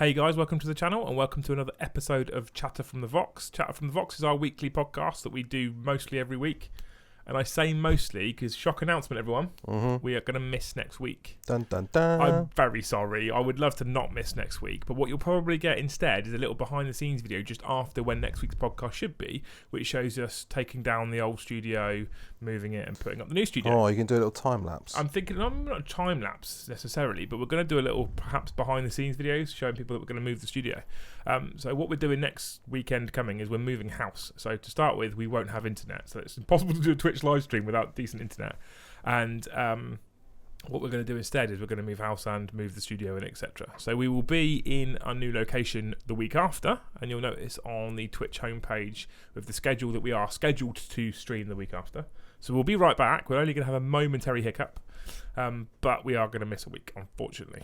Hey guys, welcome to the channel and welcome to another episode of Chatter from the Vox. Chatter from the Vox is our weekly podcast that we do mostly every week. And I say mostly because, shock announcement everyone, we are going to miss next week. Dun, dun, dun. I'm very sorry. I would love to not miss next week. But what you'll probably get instead is a little behind the scenes video just after when next week's podcast should be, which shows us taking down the old studio, moving it and putting up the new studio. Oh, you can do a little time lapse. I'm thinking, not a time lapse necessarily, but we're going to do a little perhaps behind the scenes videos showing people that we're going to move the studio. So what we're doing next weekend coming is we're moving house. So to start with, we won't have internet. So it's impossible to do a Twitch live stream without decent internet. And what we're going to do instead is we're going to move house and move the studio and etc. So we will be in our new location the week after, and you'll notice on the Twitch homepage with the schedule that we are scheduled to stream the week after. So we'll be right back. We're only going to have a momentary hiccup, but we are going to miss a week, unfortunately.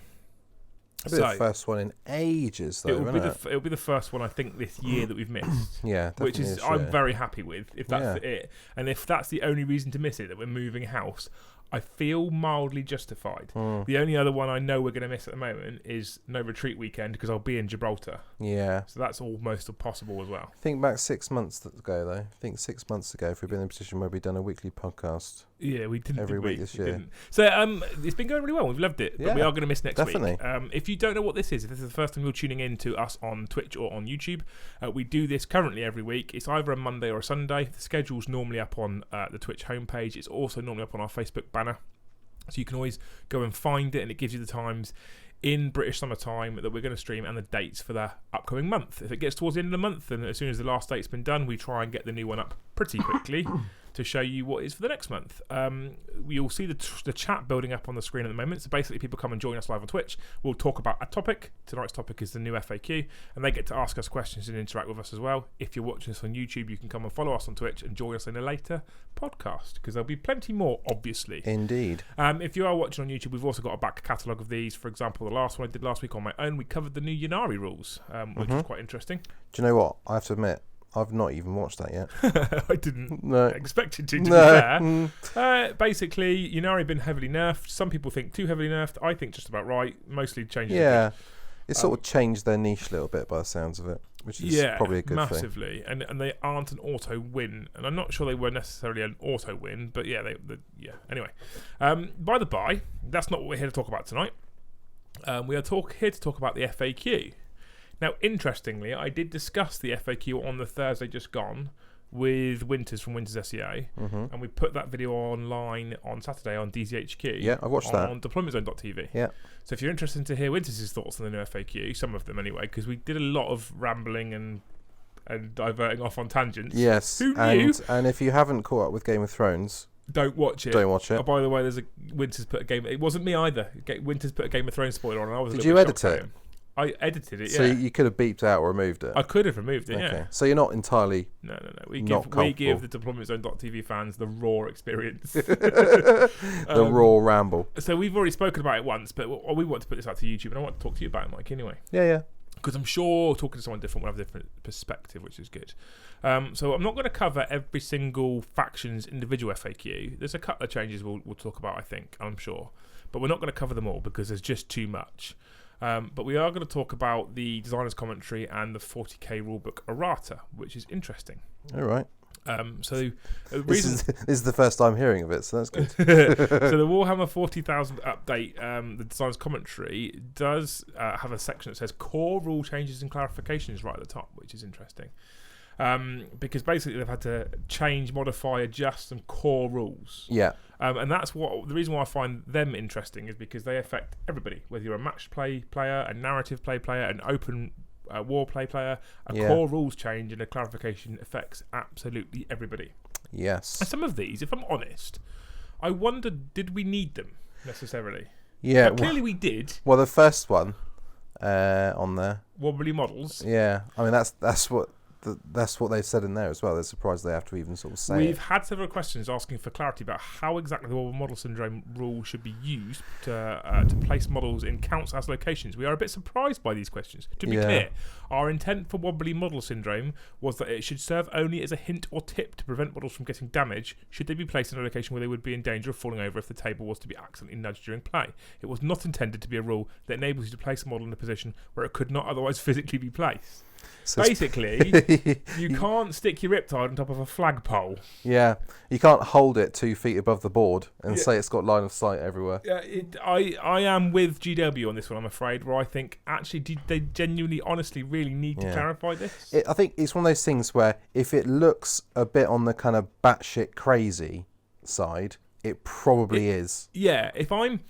It'll be the first one in ages, though. It'll be the first one I think this year that we've missed. Yeah, which is I'm very happy with. If that's it, and if that's the only reason to miss it, that we're moving house, I feel mildly justified. The only other one I know we're going to miss at the moment is No Retreat Weekend because I'll be in Gibraltar. Yeah. So that's almost possible as well. Think back 6 months ago, though. I think 6 months ago, if we'd been in a position where we'd done a weekly podcast. Yeah, we didn't. Every week this year. So it's been going really well. We've loved it. But we are going to miss next week. If you don't know what this is, if this is the first time you're tuning in to us on Twitch or on YouTube, we do this currently every week. It's either a Monday or a Sunday. The schedule's normally up on the Twitch homepage. It's also normally up on our Facebook banner. So you can always go and find it, and it gives you the times in British summertime that we're going to stream and the dates for the upcoming month. If it gets towards the end of the month, and as soon as the last date's been done, we try and get the new one up pretty quickly to show you what is for the next month. You'll see the chat building up on the screen at the moment. So basically, people come and join us live on Twitch. We'll talk about a topic. Tonight's topic is the new FAQ, and they get to ask us questions and interact with us as well. If you're watching us on YouTube, you can come and follow us on Twitch and join us in a later podcast, because there'll be plenty more, obviously. Indeed. If you are watching on YouTube, we've also got a back catalogue of these. For example, the last one I did last week on my own, we covered the new Ynnari rules, which is quite interesting. Do you know what? I have to admit, I've not even watched that yet. I didn't expect it to be fair. Basically, Ynnari have been heavily nerfed. Some people think too heavily nerfed. I think just about right. Mostly changes. Yeah. It sort of changed their niche a little bit by the sounds of it, which is probably a good thing. Massively. And they aren't an auto-win. And I'm not sure they were necessarily an auto-win, but yeah, Anyway, by the by, that's not what we're here to talk about tonight. We are here to talk about the FAQ. Now, interestingly, I did discuss the FAQ on the Thursday just gone with Winters from Winters SEA, and we put that video online on Saturday on DZHQ. Yeah, I watched that. On deploymentzone.tv. Yeah. So if you're interested to hear Winters' thoughts on the new FAQ, some of them anyway, because we did a lot of rambling and diverting off on tangents. Yes. Who knew? And if you haven't caught up with Game of Thrones, don't watch it. Don't watch it. Oh, by the way, there's a Winters put a game. It wasn't me either. Winters put a Game of Thrones spoiler on. And I was. Did you edit it? I edited it. So you could have beeped out or removed it. I could have removed it. Okay. Yeah. So you're not entirely. No. We give the deploymentzone.tv fans the raw experience. The raw ramble. So we've already spoken about it once, but we want to put this out to YouTube, and I want to talk to you about it, Mike. Anyway. Yeah. Because I'm sure talking to someone different will have a different perspective, which is good. So I'm not going to cover every single faction's individual FAQ. There's a couple of changes we'll talk about, I think, I'm sure. But we're not going to cover them all because there's just too much. But we are going to talk about the designer's commentary and the 40k rulebook errata, which is interesting. All right. This is the first time hearing of it, so that's good. So the Warhammer 40,000 update, the designer's commentary, does have a section that says core rule changes and clarifications right at the top, which is interesting. Because basically they've had to change, modify, adjust some core rules. Yeah. And that's the reason why I find them interesting is because they affect everybody, whether you're a match play player, a narrative play player, an open war play player. Core rules change and a clarification affects absolutely everybody. Yes. And some of these, if I'm honest, I wondered, did we need them necessarily? Yeah. Clearly we did. Well, the first one on there. Wobbly models. Yeah. I mean, that's what that's what they said in there as well. They're surprised they have to even sort of say We've had several questions asking for clarity about how exactly the wobbly model syndrome rule should be used to place models in counts as locations. We are a bit surprised by these questions. To be clear, our intent for wobbly model syndrome was that it should serve only as a hint or tip to prevent models from getting damage should they be placed in a location where they would be in danger of falling over if the table was to be accidentally nudged during play. It was not intended to be a rule that enables you to place a model in a position where it could not otherwise physically be placed. So basically, you can't stick your Riptide on top of a flagpole. Yeah, you can't hold it 2 feet above the board and say it's got line of sight everywhere. Yeah, I am with GW on this one, I'm afraid, where I think, actually, do they genuinely, honestly, really need to clarify this? I think it's one of those things where if it looks a bit on the kind of batshit crazy side, it probably is. Yeah, if I'm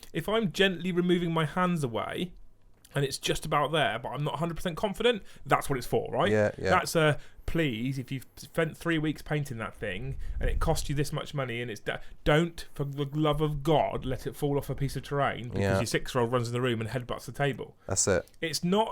gently removing my hands away, and it's just about there, but I'm not 100% confident, that's what it's for, right? Yeah. That's please, if you've spent 3 weeks painting that thing, and it cost you this much money, and it's don't, for the love of God, let it fall off a piece of terrain, because your 6-year-old runs in the room and headbutts the table. That's it. It's not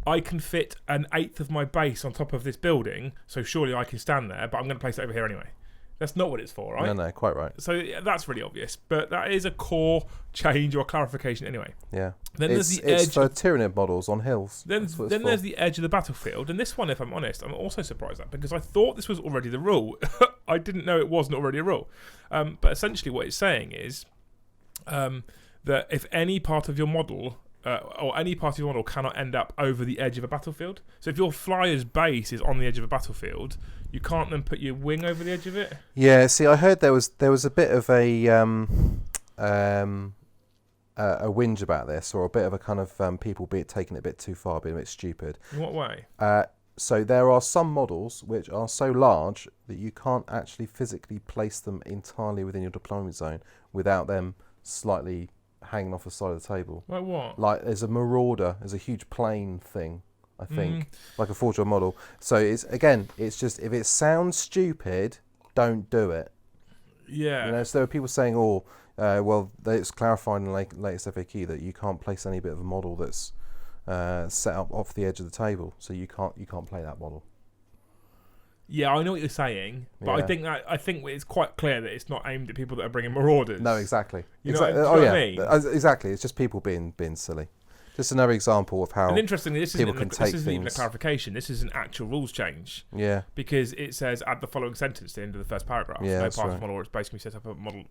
I can fit an eighth of my base on top of this building, so surely I can stand there, but I'm going to place it over here anyway. That's not what it's for, right? No, quite right. So that's really obvious, but that is a core change or clarification anyway. Yeah. Then there's the edge. It's for of Tyranid models on hills. Then there's the edge of the battlefield, and this one, if I'm honest, I'm also surprised at, because I thought this was already the rule. I didn't know it wasn't already a rule. But essentially what it's saying is that if any part of your model or any part of your model cannot end up over the edge of a battlefield. So if your flyer's base is on the edge of a battlefield, you can't then put your wing over the edge of it? Yeah, see, I heard there was a bit of a whinge about this, or a bit of a kind of people taking it a bit too far, being a bit stupid. In what way? So there are some models which are so large that you can't actually physically place them entirely within your deployment zone without them slightly hanging off the side of the table. Like what? Like there's a Marauder, there's a huge plane thing, I think, like a Forge model. So it's just, if it sounds stupid, don't do it. Yeah. You know, so there are people saying, well, it's clarified in the latest FAQ that you can't place any bit of a model that's set up off the edge of the table, so you can't play that model. Yeah, I know what you're saying, but I think it's quite clear that it's not aimed at people that are bringing Marauders. No, exactly. You know what I mean? Exactly. It's just people being silly. Just another example of how. And interestingly, this isn't even a clarification. This is an actual rules change. Yeah. Because it says add the following sentence to the end of the first paragraph. Yeah, no part of the model, or it's basically set up a model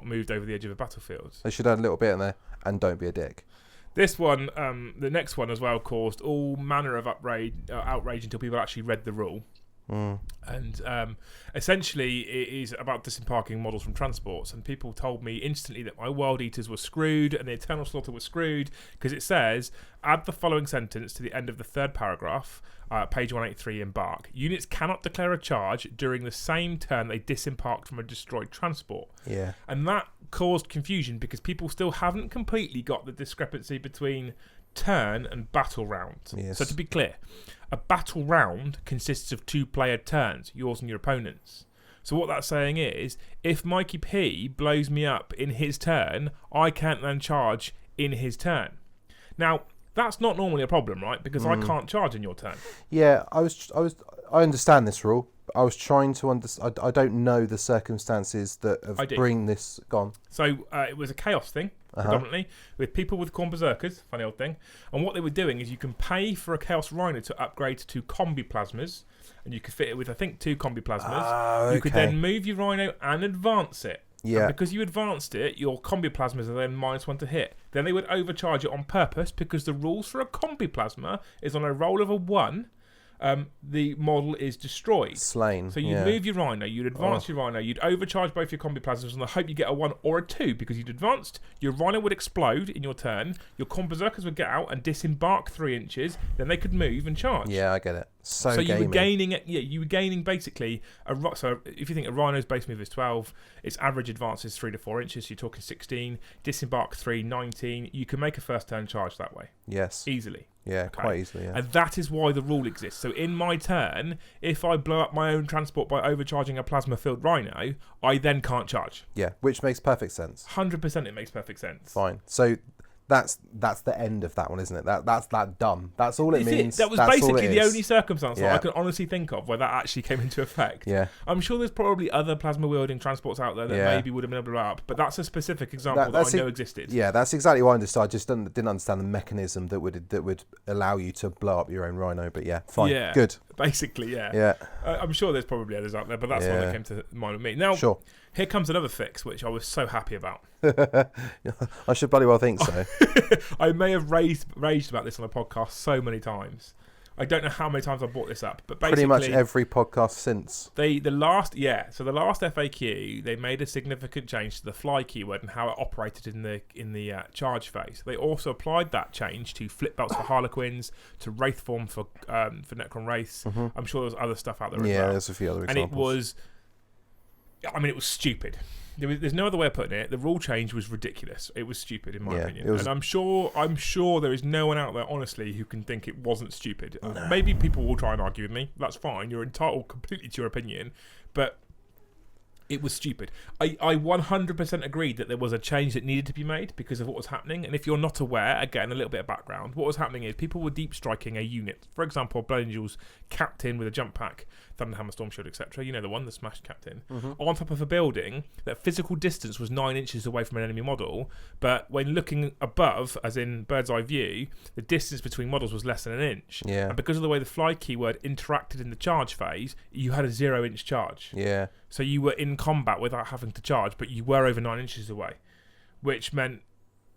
moved over the edge of a battlefield. They should add a little bit in there, and don't be a dick. This one, the next one as well, caused all manner of outrage until people actually read the rule. And essentially it is about disembarking models from transports, and people told me instantly that my World Eaters were screwed and the Eternal Slaughter was screwed, because it says add the following sentence to the end of the third paragraph, page 183, embark. Units cannot declare a charge during the same turn they disembarked from a destroyed transport. Yeah. And that caused confusion because people still haven't completely got the discrepancy between turn and battle round. Yes. So to be clear, a battle round consists of 2-player turns, yours and your opponent's. So what that's saying is, if Mikey P blows me up in his turn, I can't then charge in his turn. Now, that's not normally a problem, right? Because I can't charge in your turn. Yeah, I understand this rule. I was trying to understand. I don't know the circumstances that have bring this gone. So it was a chaos thing, predominantly, with people with Khorne Berserkers, funny old thing. And what they were doing is you can pay for a Chaos Rhino to upgrade to combi plasmas, and you could fit it with, I think, 2 combi plasmas. You could then move your Rhino and advance it. Yeah. And because you advanced it, your combi plasmas are then -1 to hit. Then they would overcharge it on purpose, because the rules for a combi plasma is on a roll of a 1. The model is destroyed. Slain. So you'd move your Rhino, you'd advance your Rhino, you'd overcharge both your combi plasmas, and I hope you get a 1 or a 2 because you'd advanced. Your Rhino would explode in your turn. Your Khorne Berserkers would get out and disembark 3 inches. Then they could move and charge. Yeah, I get it. So you were gaining it. Yeah, you were gaining basically so if you think a Rhino's base move is 12, its average advance is 3 to 4 inches. So you're talking 16. Disembark 3, 19. You can make a first turn charge that way. Yes. Easily. Yeah, quite easily, yeah. And that is why the rule exists. So in my turn, if I blow up my own transport by overcharging a plasma-filled Rhino, I then can't charge. Yeah, which makes perfect sense. 100% it makes perfect sense. Fine. So that's the end of that one, isn't it? That's that done. That's all it means. That was basically the only circumstance that I can honestly think of where that actually came into effect. Yeah. I'm sure there's probably other plasma wielding transports out there that maybe would have been able to blow up, but that's a specific example that I know existed. Yeah, that's exactly what I understood. I just didn't understand the mechanism that would allow you to blow up your own rhino. But yeah, fine, good. Basically, yeah. I'm sure there's probably others out there, but that's one that came to mind with me. Now, here comes another fix, which I was so happy about. I should bloody well think so. I may have raged about this on a podcast so many times. I don't know how many times I brought this up, but basically, pretty much every podcast since. The last FAQ, they made a significant change to the fly keyword and how it operated in the charge phase. They also applied that change to flip belts for Harlequins, to Wraith form for Necron Wraiths. Mm-hmm. I'm sure there's other stuff out there as well. Yeah, there's a few other examples. And it was stupid. There's no other way of putting it. The rule change was ridiculous. It was stupid, in my opinion. And I'm sure there is no one out there, honestly, who can think it wasn't stupid. No. Maybe people will try and argue with me. That's fine. You're entitled completely to your opinion. But it was stupid. I 100% agreed that there was a change that needed to be made because of what was happening. And if you're not aware, again, a little bit of background, what was happening is people were deep striking a unit. For example, Blood Angel's captain with a jump pack, Thunderhammer, Storm Shield, etc. You know the one, the smashed captain. Mm-hmm. On top of a building, that physical distance was 9 inches away from an enemy model. But when looking above, as in bird's eye view, the distance between models was less than an inch. Yeah. And because of the way the fly keyword interacted in the charge phase, you had a 0-inch charge. Yeah. So you were in combat without having to charge, but you were over 9 inches away, which meant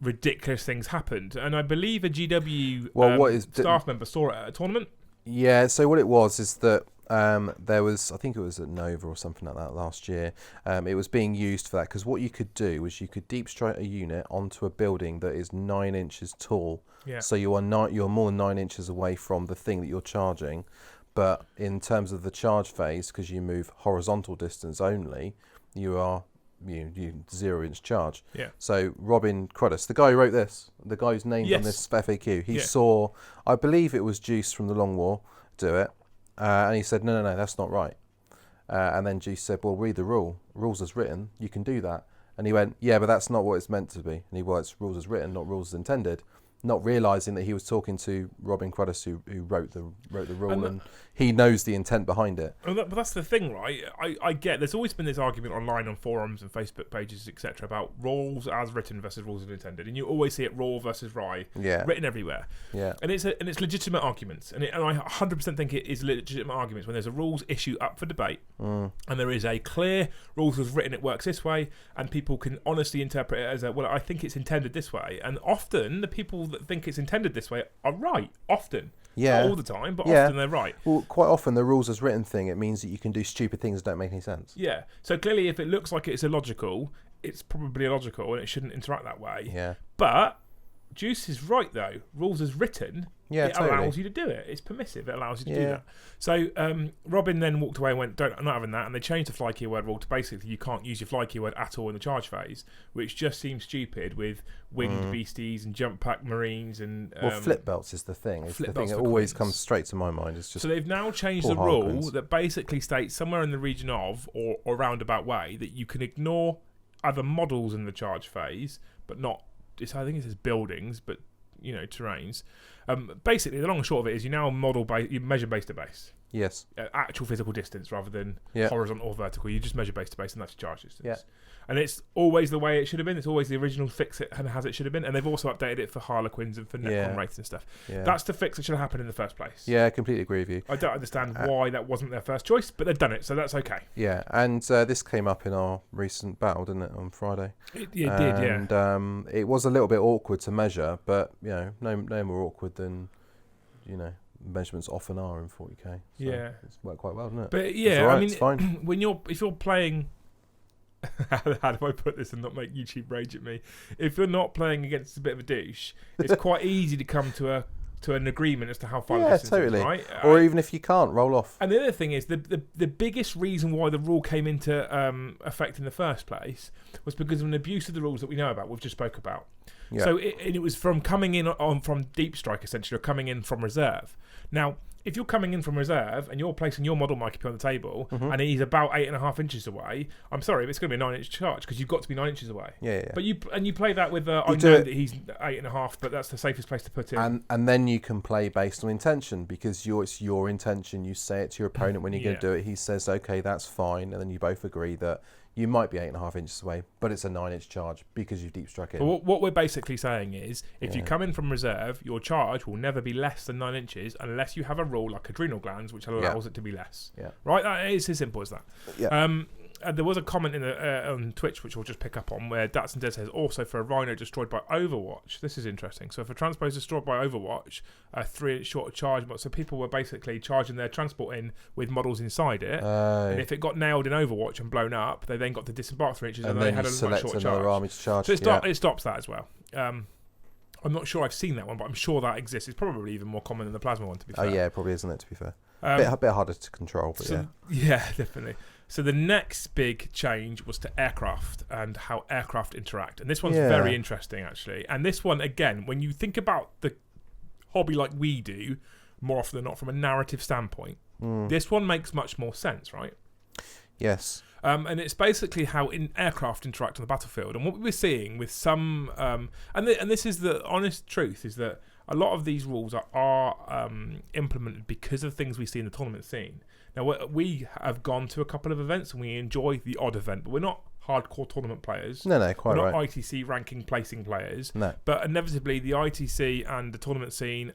ridiculous things happened. And I believe a GW staff member saw it at a tournament. Yeah, so what it was is that there was, I think it was at Nova or something like that last year, it was being used for that, because what you could do was you could deep strike a unit onto a building that is 9 inches tall. Yeah. So you're more than 9 inches away from the thing that you're charging. But in terms of the charge phase, because you move horizontal distance only, you 0-inch charge. Yeah. So Robin Kruse, the guy who wrote this, the guy who's named on this FAQ, he saw, I believe it was Juice from the Long War do it, and he said, no, that's not right. And then Juice said, well, read the rule. Rules as written, you can do that. And he went, yeah, but that's not what it's meant to be. And he went, it's rules as written, not rules as intended. Not realising that he was talking to Robin Kruse, who wrote the rule, and he knows the intent behind it. But that's the thing, right? I get there's always been this argument online on forums and Facebook pages, etc., about rules as written versus rules as intended, and you always see it raw versus rye, written everywhere. Yeah, and it's legitimate arguments, and I 100% think it is legitimate arguments when there's a rules issue up for debate, and there is a clear rules as written, it works this way, and people can honestly interpret it as I think it's intended this way, and often the people that think it's intended this way are right. Often, not all the time, but often they're right. Well, quite often the rules as written thing, it means that you can do stupid things that don't make any sense. Yeah. So clearly, if it looks like it's illogical, it's probably illogical, and it shouldn't interact that way. Yeah. But Juice is right though. Rules as written, it totally allows you to do it. It's permissive. It allows you to do that. So Robin then walked away and went, I'm not having that. And they changed the fly keyword rule to basically you can't use your fly keyword at all in the charge phase, which just seems stupid with winged beasties and jump pack marines and. Flip belts is the thing. It's the thing that always comes straight to my mind. It's just. So they've now changed the rule that basically states somewhere in the region of or roundabout way that you can ignore other models in the charge phase, but not. I think it says buildings, but terrains. Basically, the long and short of it is you now you measure base to base. Yes. Actual physical distance rather than horizontal or vertical. You just measure base to base, and that's your charge distance. Yeah. And it's always the way it should have been. It's always the original fix it and as it should have been. And they've also updated it for Harlequins and for Necron Wraiths and stuff. Yeah. That's the fix that should have happened in the first place. Yeah, I completely agree with you. I don't understand why that wasn't their first choice, but they've done it, so that's okay. Yeah, and this came up in our recent battle, didn't it, on Friday? It did, yeah. And it was a little bit awkward to measure, but no more awkward than, measurements often are in 40k. So it's worked quite well, didn't it? But yeah, right, it's fine. If you're playing. How do I put this and not make YouTube rage at me? If you're not playing against a bit of a douche, it's quite easy to come to an agreement as to how far the distance is, right? Or even if you can't, roll off. And the other thing is, the biggest reason why the rule came into effect in the first place was because of an abuse of the rules that we know about, we've just spoke about. Yeah. So it was from coming in from deep strike, essentially, or coming in from reserve. Now, if you're coming in from reserve and you're placing your model Mikey P on the table and he's about 8.5 inches away, I'm sorry, but it's going to be a 9-inch charge because you've got to be 9 inches away. Yeah. But you play that with I know that he's 8.5, but that's the safest place to put him. And then you can play based on intention because it's your intention. You say it to your opponent when you're going to do it. He says, okay, that's fine, and then you both agree that you might be 8.5 inches away, but it's a 9-inch charge because you've deep struck it. But what we're basically saying is, if you come in from reserve, your charge will never be less than 9 inches unless you have a rule like adrenal glands, which allows it to be less. Yeah. Right? That is as simple as that. Yeah. There was a comment on Twitch, which we'll just pick up on, where Datsun Dead says, also for a Rhino destroyed by Overwatch. This is interesting. So if a transpose is destroyed by Overwatch, a 3-inch shorter charge, so people were basically charging their transport in with models inside it, and if it got nailed in Overwatch and blown up, they then got to disembark 3 inches, and they had a much shorter charge. So it stops that as well. I'm not sure I've seen that one, but I'm sure that exists. It's probably even more common than the plasma one, to be fair. Oh yeah, probably, isn't it, to be fair. A bit harder to control, but Yeah, definitely. So the next big change was to aircraft and how aircraft interact. And this one's very interesting, actually. And this one, again, when you think about the hobby like we do, more often than not from a narrative standpoint, this one makes much more sense, right? Yes. And it's basically how aircraft interact on the battlefield. And what we were seeing with some... and this is the honest truth, is that a lot of these rules are implemented because of things we see in the tournament scene. Now, we have gone to a couple of events and we enjoy the odd event, but we're not hardcore tournament players. No, quite right. We're not ITC ranking placing players. No. But inevitably, the ITC and the tournament scene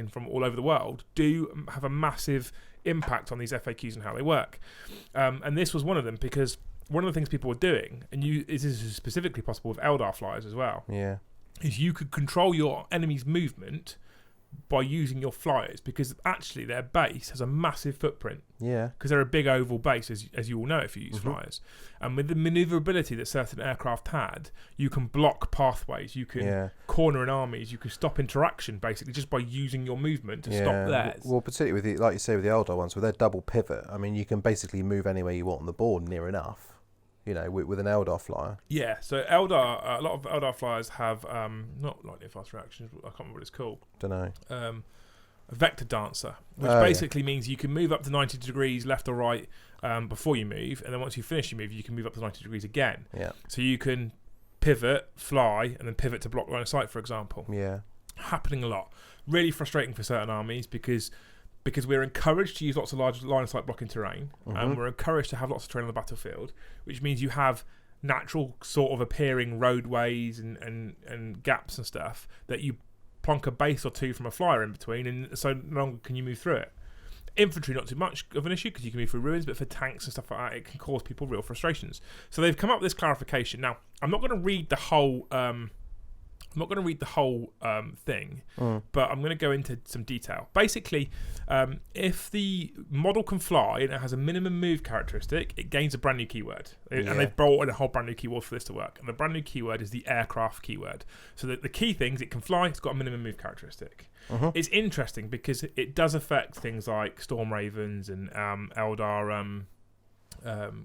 from all over the world do have a massive impact on these FAQs and how they work. And this was one of them because one of the things people were doing, and this is specifically possible with Eldar flyers as well, is you could control your enemy's movement by using your flyers, because actually their base has a massive footprint. Yeah. Because they're a big oval base, as you all know if you use flyers. And with the manoeuvrability that certain aircraft had, you can block pathways, you can corner in armies, you can stop interaction basically just by using your movement to stop theirs. Well, particularly with like you say with the Eldar ones, with their double pivot, I mean, you can basically move anywhere you want on the board near enough. You know, with an Eldar flyer. Yeah, so a lot of Eldar flyers have not lightning fast reactions. I can't remember what it's called. Don't know. A vector dancer, which basically means you can move up to 90 degrees left or right before you move, and then once you finish your move, you can move up to 90 degrees again. Yeah. So you can pivot, fly, and then pivot to block line of sight, for example. Yeah. Happening a lot. Really frustrating for certain armies because we're encouraged to use lots of large line of sight blocking terrain, and we're encouraged to have lots of terrain on the battlefield, which means you have natural sort of appearing roadways and gaps and stuff that you plonk a base or two from a flyer in between, and so no longer can you move through it. Infantry, not too much of an issue because you can move through ruins, but for tanks and stuff like that, it can cause people real frustrations. So they've come up with this clarification. Now, I'm not going to read the whole... thing, but I'm going to go into some detail. Basically, if the model can fly and it has a minimum move characteristic, it gains a brand new keyword. And they've brought in a whole brand new keyword for this to work. And the brand new keyword is the aircraft keyword. So the key things, it can fly, it's got a minimum move characteristic. It's interesting because it does affect things like Storm Ravens and Eldar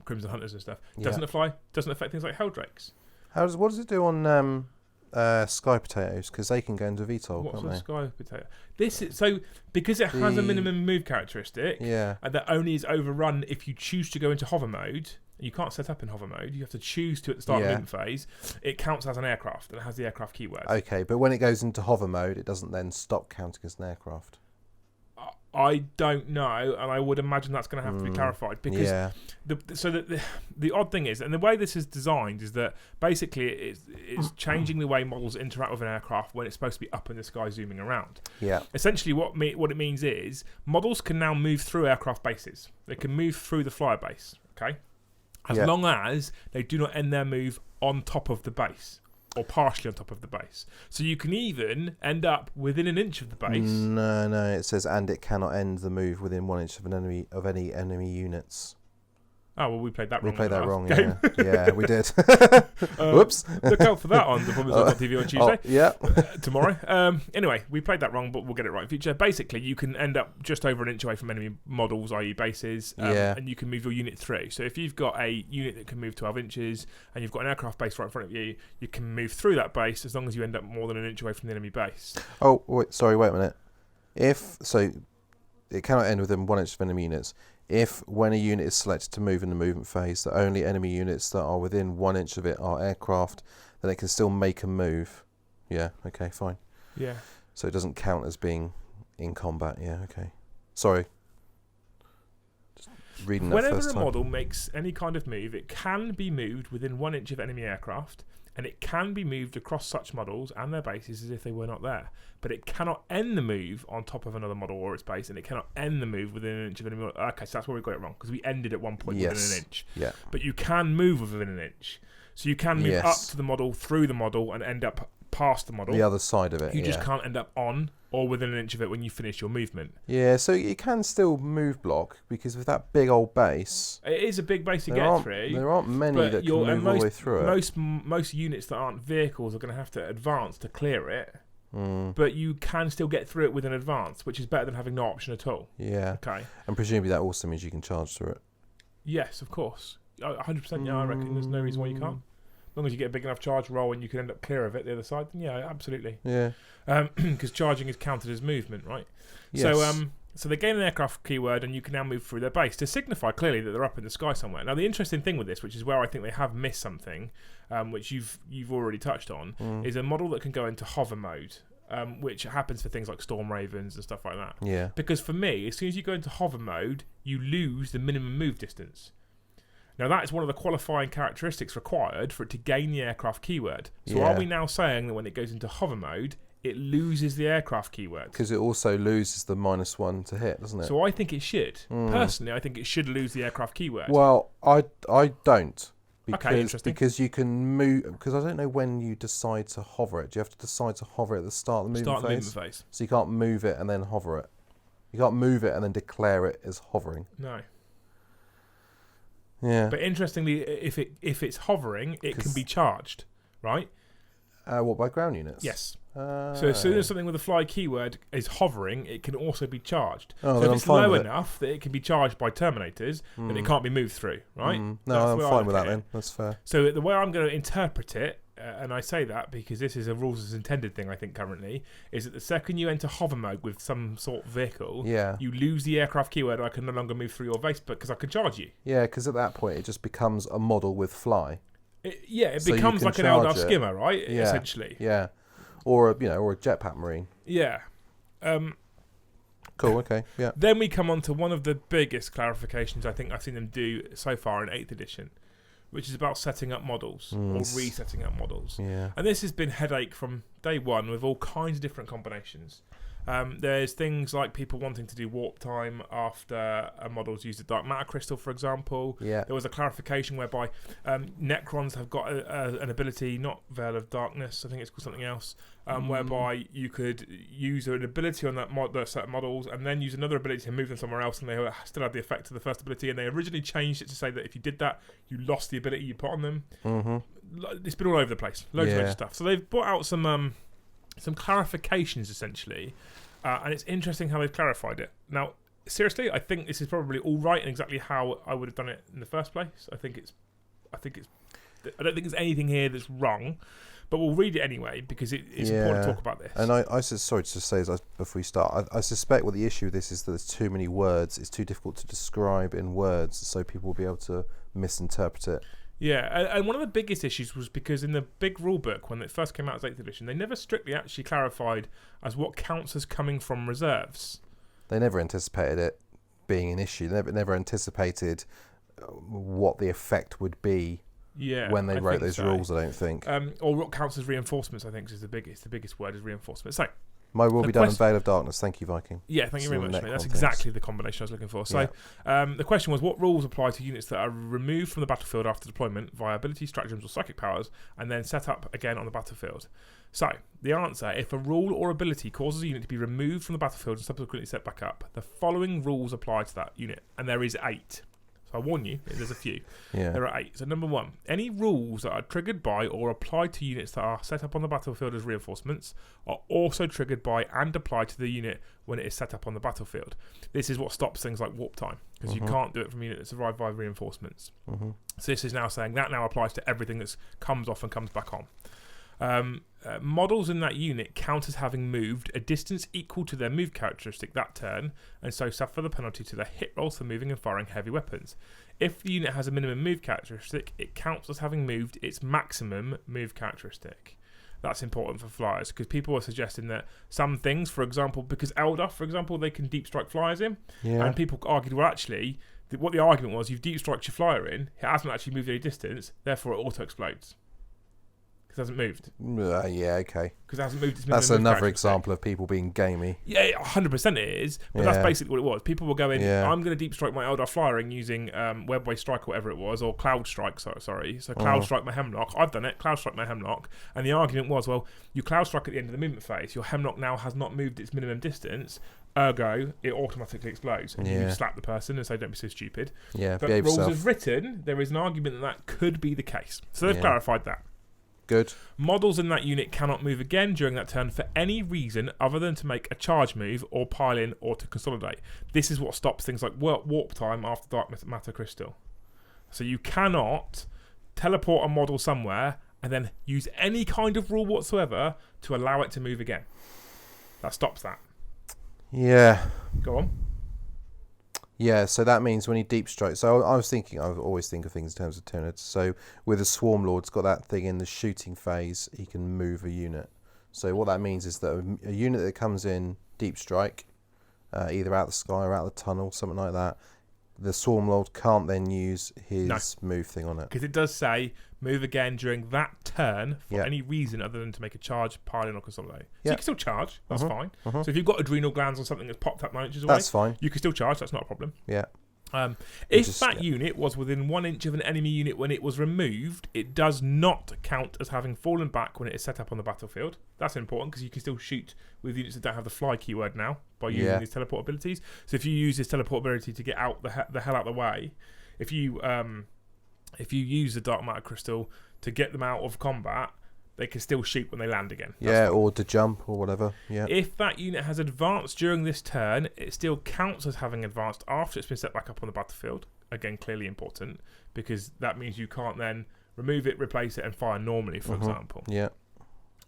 Crimson Hunters and stuff. Doesn't it fly? Doesn't affect things like Helldrakes. What does it do on... Sky Potatoes, because they can go into VTOL, can't they? Sky Potato? This is so because it has a minimum move characteristic. And that only is overrun if you choose to go into hover mode. You can't set up in hover mode. You have to choose to at the start of the movement phase. It counts as an aircraft, and it has the aircraft keyword. Okay, but when it goes into hover mode, it doesn't then stop counting as an aircraft. I don't know, and I would imagine that's going to have to be clarified because the odd thing is, and the way this is designed is that basically it's changing the way models interact with an aircraft when it's supposed to be up in the sky zooming around. Yeah. Essentially, what it means is models can now move through aircraft bases. They can move through the flyer base. Okay, as long as they do not end their move on top of the base. Or partially on top of the base. So you can even end up within an inch of the base. No. It says, and it cannot end the move within 1 inch of any enemy units. Oh, well, we played that wrong. We played that wrong, game. Yeah, we did. Whoops. Look out for that on the TV on Tuesday. Yeah. Tomorrow. Anyway, we played that wrong, but we'll get it right in future. Basically, you can end up just over an inch away from enemy models, i.e. bases, and you can move your unit through. So if you've got a unit that can move 12 inches and you've got an aircraft base right in front of you, you can move through that base as long as you end up more than an inch away from the enemy base. Oh, wait a minute. It cannot end within 1 inch of enemy units. If, when a unit is selected to move in the movement phase, the only enemy units that are within 1 inch of it are aircraft, then it can still make a move. Yeah, okay, fine. Yeah. So it doesn't count as being in combat. Yeah, okay. Sorry. Just reading that Whenever first a time. model makes any kind of move, it can be moved within 1 inch of enemy aircraft, and it can be moved across such models and their bases as if they were not there. But it cannot end the move on top of another model or its base, and it cannot end the move within an inch of enemy model. Okay, so that's where we got it wrong, because we ended at one point within an inch. Yeah. But you can move within an inch. So you can move up to the model, through the model, and end up past the model. The other side of it, You just can't end up on or within an inch of it when you finish your movement. Yeah, so you can still move block, because with that big old base... It is a big base to get through. There aren't many that can move all the way through it. Most units that aren't vehicles are going to have to advance to clear it. But you can still get through it with an advance, which is better than having no option at all. Yeah. Okay. And presumably that also means you can charge through it. Yes, of course. 100%, yeah, I reckon there's no reason why you can't. As long as you get a big enough charge roll and you can end up clear of it the other side, then yeah, absolutely. Yeah. Because charging is counted as movement, right? Yes. So they gain an aircraft keyword, and you can now move through their base to signify clearly that they're up in the sky somewhere. Now, the interesting thing with this, which is where I think they have missed something, which you've already touched on, is a model that can go into hover mode. Which happens for things like Storm Ravens and stuff like that. Yeah. Because for me, as soon as you go into hover mode, you lose the minimum move distance. Now, that is one of the qualifying characteristics required for it to gain the aircraft keyword. So are we now saying that when it goes into hover mode, it loses the aircraft keyword? Because it also loses the -1 to hit, doesn't it? So I think it should. Personally, I think it should lose the aircraft keyword. Well, I don't. Because you can move. Because I don't know when you decide to hover it. Do you have to decide to hover it at the start of the movement phase? So you can't move it and then hover it. You can't move it and then declare it as hovering. No. Yeah. But interestingly, if it's hovering, it can be charged, right? What, by ground units? Yes. So as soon as something with a fly keyword is hovering, it can also be charged. Oh, so if it's low enough that it can be charged by Terminators, then it can't be moved through, right? No, I'm fine with that then. That's fair. So the way I'm going to interpret it, and I say that because this is a rules as intended thing, I think, currently, is that the second you enter hover mode with some sort of vehicle, you lose the aircraft keyword. I can no longer move through your base because I can charge you. Yeah, because at that point it just becomes a model with fly. It becomes like an Eldar skimmer, right? Yeah. Essentially. Yeah. Or a jetpack marine. Yeah. Cool. Okay. Yeah. Then we come on to one of the biggest clarifications I think I've seen them do so far in 8th edition, which is about setting up models or resetting up models. Yeah. And this has been headache from day one with all kinds of different combinations. There's things like people wanting to do warp time after a model's used a dark matter crystal, for example. Yeah. There was a clarification whereby Necrons have got an ability, not Veil of Darkness, I think it's called something else, whereby you could use an ability on that set of models and then use another ability to move them somewhere else, and they still have the effect of the first ability. And they originally changed it to say that if you did that, you lost the ability you put on them. It's been all over the place, loads of stuff. So they've brought out some clarifications essentially, and it's interesting how they've clarified it. Now, seriously, I think this is probably all right and exactly how I would have done it in the first place. I don't think there's anything here that's wrong, but we'll read it anyway because it's important to talk about this. And I sorry to say before we start, I suspect what the issue with this is that there's too many words. It's too difficult to describe in words, so people will be able to misinterpret it. Yeah, and one of the biggest issues was because in the big rule book, when it first came out as 8th edition, they never strictly actually clarified as what counts as coming from reserves. They never anticipated it being an issue. They never anticipated what the effect would be when they wrote those rules, I don't think. Or what counts as reinforcements, I think, is the biggest word is reinforcement. So, my will be done in Veil of Darkness. Thank you, Viking. Yeah, thank you very much, mate. That's exactly the combination I was looking for. So, the question was, what rules apply to units that are removed from the battlefield after deployment via ability, stratagems, or psychic powers, and then set up again on the battlefield? So, the answer, if a rule or ability causes a unit to be removed from the battlefield and subsequently set back up, the following rules apply to that unit, and there is 8. So I warn you, there's a few. Yeah. There are 8. So number 1, any rules that are triggered by or applied to units that are set up on the battlefield as reinforcements are also triggered by and applied to the unit when it is set up on the battlefield. This is what stops things like warp time, because you can't do it from a unit that survived by reinforcements. So this is now saying that now applies to everything that comes off and comes back on. Models in that unit count as having moved a distance equal to their move characteristic that turn, and so suffer the penalty to their hit rolls for moving and firing heavy weapons. If the unit has a minimum move characteristic, it counts as having moved its maximum move characteristic. That's important for flyers, because people are suggesting that some things, for example, because Eldar, for example, they can deep strike flyers in, and people argued, well, actually, what the argument was, you've deep striked your flyer in, it hasn't actually moved any distance, therefore it auto explodes. Because it hasn't moved. Yeah, okay. Because it hasn't moved. That's another example of people being gamey. Yeah, 100% it is. But that's basically what it was. People were going, I'm going to deep strike my Eldar flyering using Webway Strike or whatever it was, or Cloud Strike, sorry. So Cloud Strike my Hemlock. I've done it, Cloud Strike my Hemlock. And the argument was, well, you Cloud Strike at the end of the movement phase. Your Hemlock now has not moved its minimum distance. Ergo, it automatically explodes. And you slap the person and say, don't be so stupid. Yeah, but rules as written, there is an argument that could be the case. So they've clarified that. Good. Models in that unit cannot move again during that turn for any reason other than to make a charge move or pile in or to consolidate. This is what stops things like warp time after Dark Matter Crystal. So you cannot teleport a model somewhere and then use any kind of rule whatsoever to allow it to move again. That stops that. Yeah. Go on. Yeah, so that means when he deep strikes. So I always think of things in terms of turns. So with a Swarm Lord's got that thing in the shooting phase, he can move a unit. So what that means is that a unit that comes in deep strike, either out the sky or out the tunnel, something like that, the Swarm Lord can't then use his move thing on it. Because it does say move again during that turn for any reason other than to make a charge, pile in, or consolidate. So you can still charge. That's fine. So if you've got adrenal glands or something that's popped up 9 inches away, that's fine. You can still charge. That's not a problem. Yeah. If that unit was within 1 inch of an enemy unit when it was removed, it does not count as having fallen back when it is set up on the battlefield. That's important because you can still shoot with units that don't have the fly keyword now by using these teleport abilities. So if you use this teleport ability to get out the hell out of the way, if you use the Dark Matter Crystal to get them out of combat, they can still shoot when they land again. That's fine. Or to jump or whatever. Yeah. If that unit has advanced during this turn, it still counts as having advanced after it's been set back up on the battlefield. Again, clearly important, because that means you can't then remove it, replace it, and fire normally, for example. Yeah.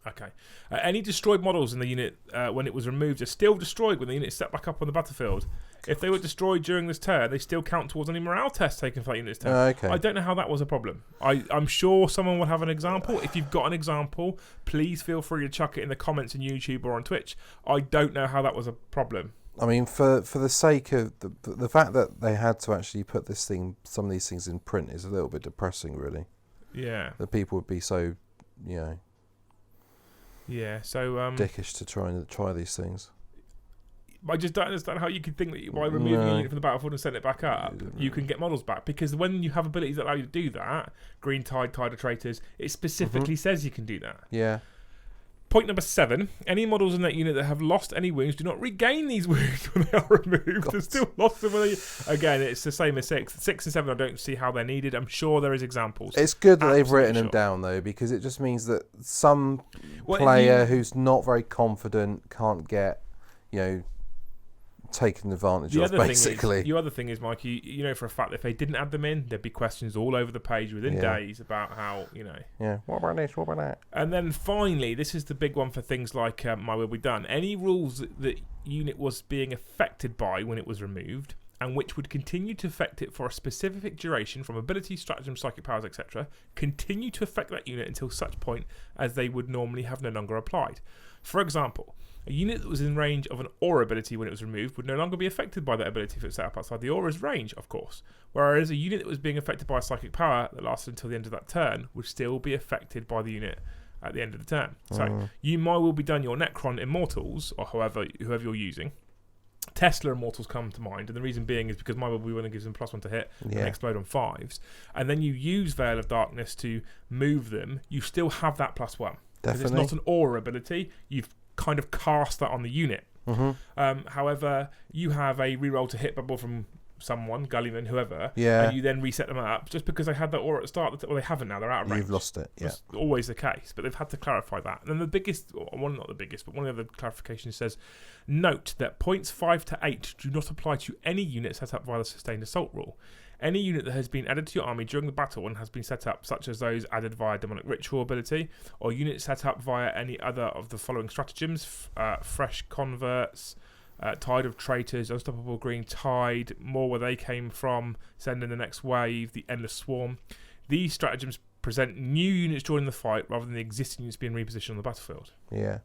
Okay. Any destroyed models in the unit when it was removed are still destroyed when the unit is set back up on the battlefield. If they were destroyed during this turn, they still count towards any morale test taken for that unit's turn. Okay. I don't know how that was a problem. I'm sure someone will have an example. If you've got an example, please feel free to chuck it in the comments on YouTube or on Twitch. I don't know how that was a problem. I mean, for the sake of the fact that they had to actually put some of these things in print is a little bit depressing, really. Yeah. That people would be so, Yeah, so dickish to try these things. I just don't understand how you could think that by removing a unit from the battlefield and setting it back up, you can get models back. Because when you have abilities that allow you to do that, Green Tide, Tide of Traitors, it specifically says you can do that. Yeah. Point number 7. Any models in that unit that have lost any wounds do not regain these wounds when they are removed. They're still lost them. Again, it's the same as 6. 6 and 7, I don't see how they're needed. I'm sure there is examples. It's good that they've written them down, though, because it just means that some player who's not very confident can't get, taken advantage of, basically. The other thing is, Mikey, you know for a fact that if they didn't add them in, there'd be questions all over the page within days about how, Yeah, what about this, what about that? And then finally, this is the big one for things like My Will Be Done. Any rules that unit was being affected by when it was removed, and which would continue to affect it for a specific duration from ability, stratagem, psychic powers, etc., continue to affect that unit until such point as they would normally have no longer applied. For example, a unit that was in range of an aura ability when it was removed would no longer be affected by that ability if it's set up outside the aura's range, of course. Whereas a unit that was being affected by a psychic power that lasted until the end of that turn would still be affected by the unit at the end of the turn. So you might will be done your Necron Immortals, or whoever you're using. Tesla Immortals come to mind, and the reason being is because my will be one gives them +1 to hit and they explode on 5s. And then you use Veil of Darkness to move them, you still have that +1. Because it's not an aura ability, you've kind of cast that on the unit. However, you have a reroll to hit bubble from someone, Gullyman, whoever, yeah, and you then reset them up just because they had that aura at the start. Well, they haven't now. They're out of range. You've lost it. Yeah, that's always the case, but they've had to clarify that. And then the biggest, not the biggest, but one of the clarifications says, note that points 5 to 8 do not apply to any unit set up via the sustained assault rule. Any unit that has been added to your army during the battle and has been set up, such as those added via demonic ritual ability, or units set up via any other of the following stratagems: fresh converts, Tide of Traitors, Unstoppable Green Tide, more where they came from, send in the next wave, the Endless Swarm. These stratagems present new units joining the fight rather than the existing units being repositioned on the battlefield. Yeah.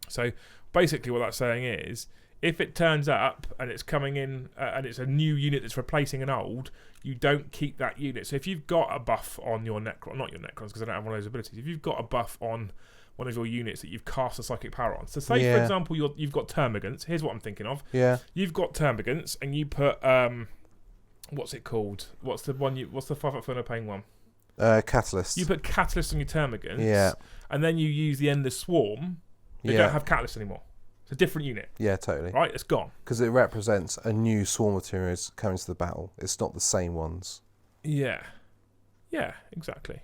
So basically what that's saying is, if it turns up and it's coming in and it's a new unit that's replacing an old, you don't keep that unit. So if you've got a buff on your Necron, not your Necrons because I don't have one of those abilities, if you've got a buff on one of your units that you've cast a psychic power on. So say, for example, you've got Termagants. Here's what I'm thinking of. Yeah. You've got Termagants and you put, what's it called? What's the 5-up Furno paying one? Catalyst. You put Catalyst on your Termagants. Yeah. And then you use the Endless Swarm. They don't have Catalyst anymore. It's a different unit. Yeah, totally. Right, it's gone. Because it represents a new swarm of materials coming to the battle. It's not the same ones. Yeah. Yeah, exactly.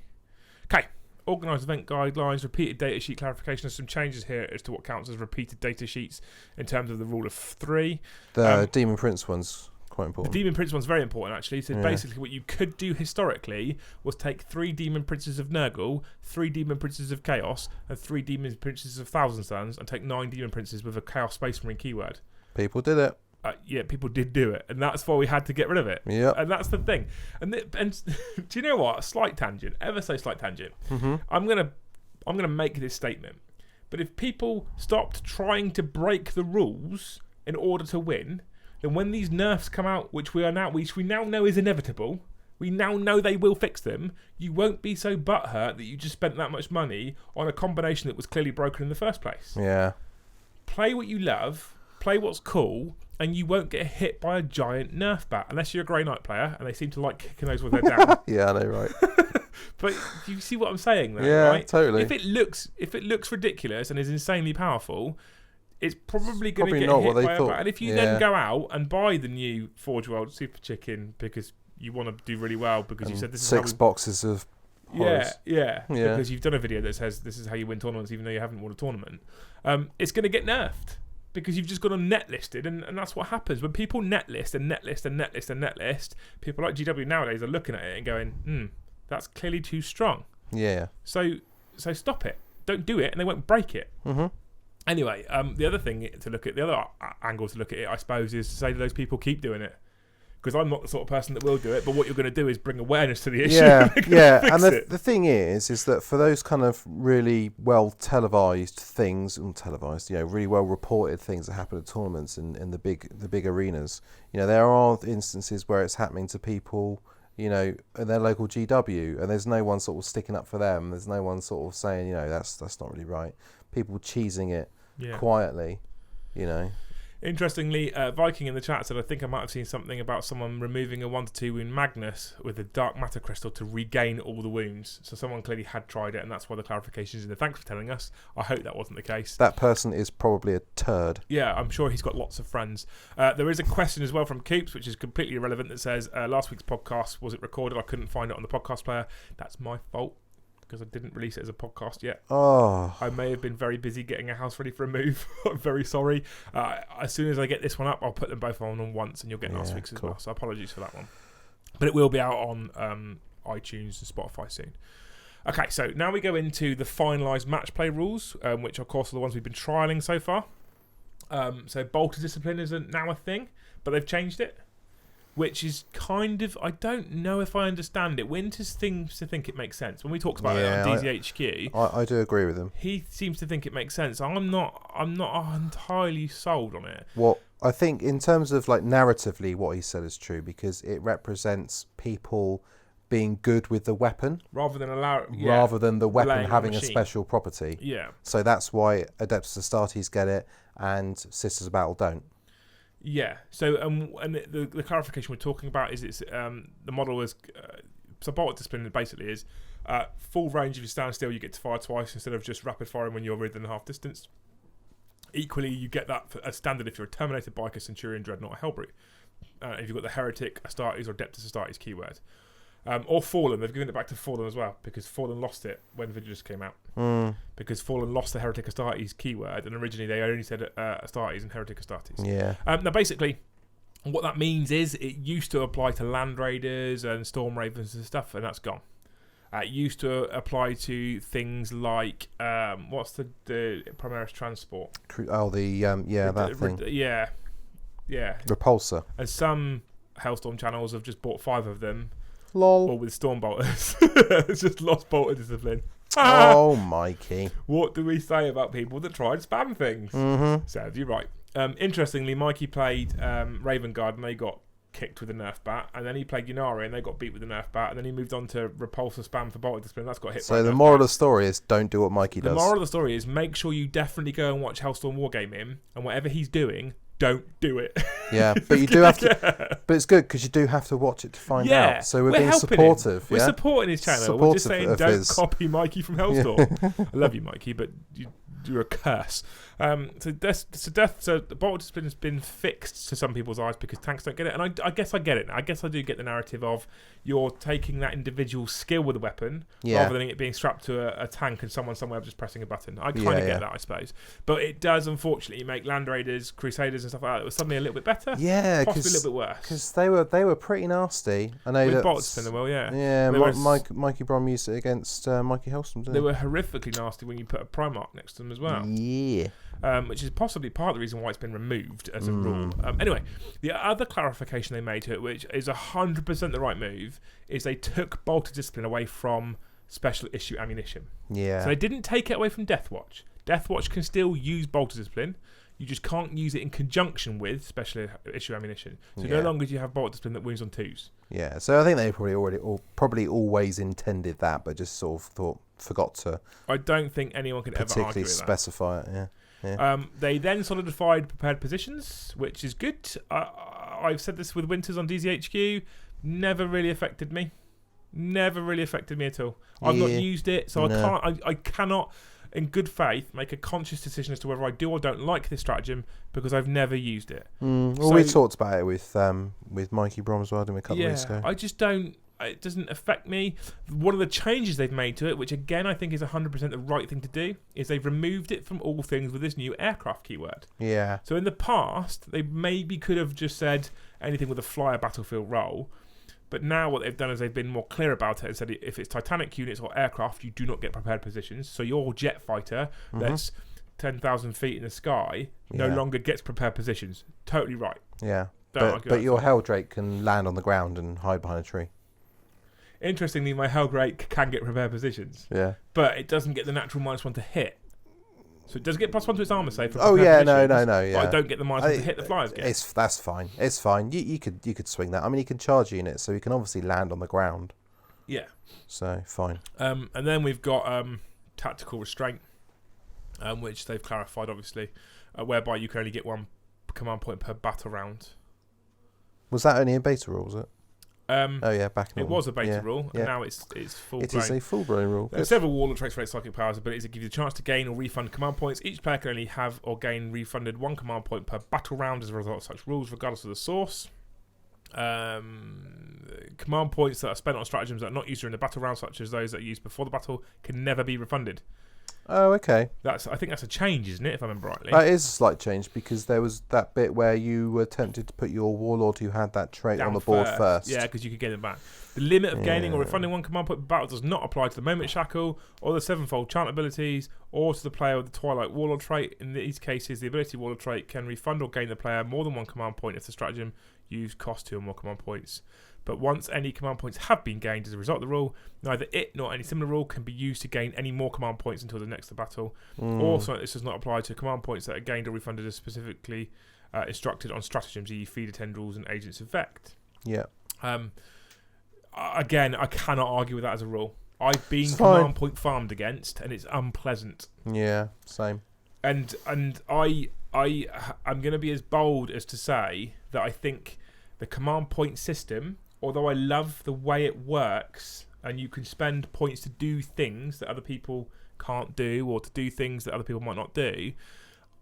Okay. Organised event guidelines, repeated data sheet clarification. There's some changes here as to what counts as repeated data sheets in terms of the rule of 3. The Demon Prince one's quite important. The Demon Prince one's very important, actually. So basically what you could do historically was take 3 Demon Princes of Nurgle, 3 Demon Princes of Chaos, and 3 Demon Princes of Thousand Suns, and take 9 Demon Princes with a Chaos Space Marine keyword. People did it. Yeah, people did do it, and that's why we had to get rid of it. Yeah, and that's the thing. And do you know what? A slight tangent, ever so slight tangent. Mm-hmm. I'm gonna make this statement. But if people stopped trying to break the rules in order to win, then when these nerfs come out, which we now know is inevitable, we now know they will fix them. You won't be so butthurt that you just spent that much money on a combination that was clearly broken in the first place. Yeah. Play what you love. Play what's cool. And you won't get hit by a giant nerf bat unless you're a Grey Knight player, and they seem to like kicking those when they're down. Yeah, I know, right? But do you see what I'm saying there? Yeah, right? totally. If it looks ridiculous and is insanely powerful, it's probably going to get not hit what they by a thought. bat. And if you then go out and buy the new Forge World Super Chicken because you want to do really well because you said this is 6 boxes of horrors. Yeah, because you've done a video that says this is how you win tournaments even though you haven't won a tournament. It's going to get nerfed. Because you've just got them net listed, and that's what happens. When people net list and net list and net list and net list, people like GW nowadays are looking at it and going, that's clearly too strong. Yeah. So stop it. Don't do it, and they won't break it. Mm-hmm. Anyway, the other thing to look at, the other angle to look at it, I suppose, is to say to those people, keep doing it. Because I'm not the sort of person that will do it, but what you're going to do is bring awareness to the issue. Yeah. And the thing is that for those kind of really well televised things, really well reported things that happen at tournaments in the big arenas, there are instances where it's happening to people, in their local GW, and there's no one sort of sticking up for them. There's no one sort of saying, that's not really right. People cheesing it quietly, Interestingly, Viking in the chat said, I think I might have seen something about someone removing a 1-2 wound Magnus with a dark matter crystal to regain all the wounds. So someone clearly had tried it, and that's why the clarification is in there. Thanks for telling us. I hope that wasn't the case. That person is probably a turd. Yeah, I'm sure he's got lots of friends. There is a question as well from Coops, which is completely irrelevant, that says, last week's podcast, was it recorded? I couldn't find it on the podcast player. That's my fault, because I didn't release it as a podcast yet. Oh. I may have been very busy getting a house ready for a move. I'm very sorry. As soon as I get this one up, I'll put them both on once, and you'll get last week's as well. So apologies for that one. But it will be out on iTunes and Spotify soon. Okay, so now we go into the finalised match play rules, which of course are the ones we've been trialling so far. So Bolter Discipline is now a thing, but they've changed it. Which is kind of, I don't know if I understand it. Winters seems to think it makes sense. When we talked about it on DZHQ, I do agree with him. He seems to think it makes sense. I'm not entirely sold on it. Well, I think in terms of narratively, what he said is true because it represents people being good with the weapon rather than the weapon having a special property. Yeah. So that's why Adeptus Astartes get it and Sisters of Battle don't. Yeah. So and the clarification we're talking about is it's the model is so Bolter Discipline basically is full range. If you stand still, you get to fire twice instead of just rapid firing when you're within half distance. Equally, you get that as standard if you're a Terminator, Biker, Centurion, Dreadnought, or Hellbrute. if you've got the Heretic Astartes or Adeptus Astartes keyword. Or Fallen, they've given it back to Fallen as well, because Fallen lost it when Vigilus came out. Because Fallen lost the Heretic Astartes keyword, and originally they only said Astartes and Heretic Astartes. Yeah. Now, basically, what that means is it used to apply to Land Raiders and Storm Ravens and stuff, and that's gone. It used to apply to things like, what's the Primaris Transport? Oh, that thing. Yeah. Repulsor. And some Hellstorm channels have just bought 5 of them. Lol. Or with Storm Bolters. It's just lost bolter discipline. Oh, Mikey. What do we say about people that try and spam things? Serves you right. Interestingly, Mikey played Raven Guard and they got kicked with a nerf bat, and then he played Ynnari and they got beat with a nerf bat, and then he moved on to Repulsor spam for bolter discipline. That's got hit. So the moral of the story is don't do what Mikey does. The moral of the story is make sure you definitely go and watch Hellstorm Wargaming, and whatever he's doing, don't do it. Yeah, but you do have to. But it's good because you do have to watch it to find out. So we're being supportive. We're supporting his channel. We're just saying don't copy Mikey from Hellstorm. I love you, Mikey, but you're a curse. So the bolter discipline has been fixed to some people's eyes because tanks don't get it, and I guess I get it. I guess I do get the narrative of you're taking that individual skill with a weapon rather than it being strapped to a tank and someone somewhere just pressing a button. I kind of get that, I suppose, but it does unfortunately make Land Raiders, Crusaders, and stuff like that. It was suddenly a little bit better. Yeah, possibly a little bit worse because they were pretty nasty. I know with bolter discipline, well, Mikey Brom used it against Mikey Hellstorm. They were horrifically nasty when you put a Primarch next to them as well. Yeah. Which is possibly part of the reason why it's been removed as a rule. Anyway, the other clarification they made to it, which is 100% the right move, is they took bolter discipline away from special issue ammunition. Yeah. So they didn't take it away from Deathwatch. Deathwatch can still use bolter discipline. You just can't use it in conjunction with special issue ammunition. So no longer do you have bolter discipline that wounds on 2s. Yeah. So I think they probably always intended that, but just sort of forgot to. I don't think anyone can ever argue with that. Particularly specify it. Yeah. Yeah. They then solidified prepared positions, which is good. I've said this with Winters on DZHQ. Never really affected me. Never really affected me at all. I've not used it, so I cannot, in good faith, make a conscious decision as to whether I do or don't like this stratagem because I've never used it. Well, we talked about it with Mikey Brom as well, didn't we, a couple of weeks ago? I just don't. It doesn't affect me. One of the changes they've made to it, which again I think is 100% the right thing to do, is they've removed it from all things with this new aircraft keyword. Yeah. So in the past, they maybe could have just said anything with a flyer battlefield role, but now what they've done is they've been more clear about it and said if it's Titanic units or aircraft, you do not get prepared positions. So your jet fighter that's 10,000 feet in the sky no longer gets prepared positions. Totally right. Yeah. But your Helldrake can land on the ground and hide behind a tree. Interestingly, my Helldrake can get prepared positions. Yeah. But it doesn't get the natural -1 to hit. So it does get +1 to its armor save. No. Yeah. But I don't get the -1 to hit the flyers get. That's fine. It's fine. You could swing that. I mean, you can charge units, so you can obviously land on the ground. Yeah. So fine. And then we've got tactical restraint, which they've clarified, obviously, whereby you can only get 1 command point per battle round. Was that only in beta rule, was it? Back in it was a beta rule, and now it's full blown. It is a full-blown rule. There are several warlord traits for its psychic powers abilities that give you the chance to gain or refund command points. Each player can only have or gain refunded 1 command point per battle round as a result of such rules, regardless of the source. Command points that are spent on stratagems that are not used during the battle round, such as those that are used before the battle, can never be refunded. Oh, okay. I think that's a change, isn't it, if I remember rightly? It is a slight change because there was that bit where you were tempted to put your warlord who had that trait on the board first. Yeah, because you could get them back. The limit of gaining or refunding 1 command point per battle does not apply to the Moment Shackle or the 7-fold chant abilities or to the player with the Twilight Warlord trait. In these cases, the ability Warlord trait can refund or gain the player more than 1 command point if the stratagem used costs 2 or more command points. But once any command points have been gained as a result of the rule, neither it nor any similar rule can be used to gain any more command points until the next battle. Also, this does not apply to command points that are gained or refunded as specifically instructed on stratagems, e.g. feeder tendrils and agents of Vect. Yeah. Again, I cannot argue with that as a rule. I've been command point farmed against, and it's unpleasant. Yeah, same. And I'm going to be as bold as to say that I think the command point system, although I love the way it works, and you can spend points to do things that other people can't do, or to do things that other people might not do,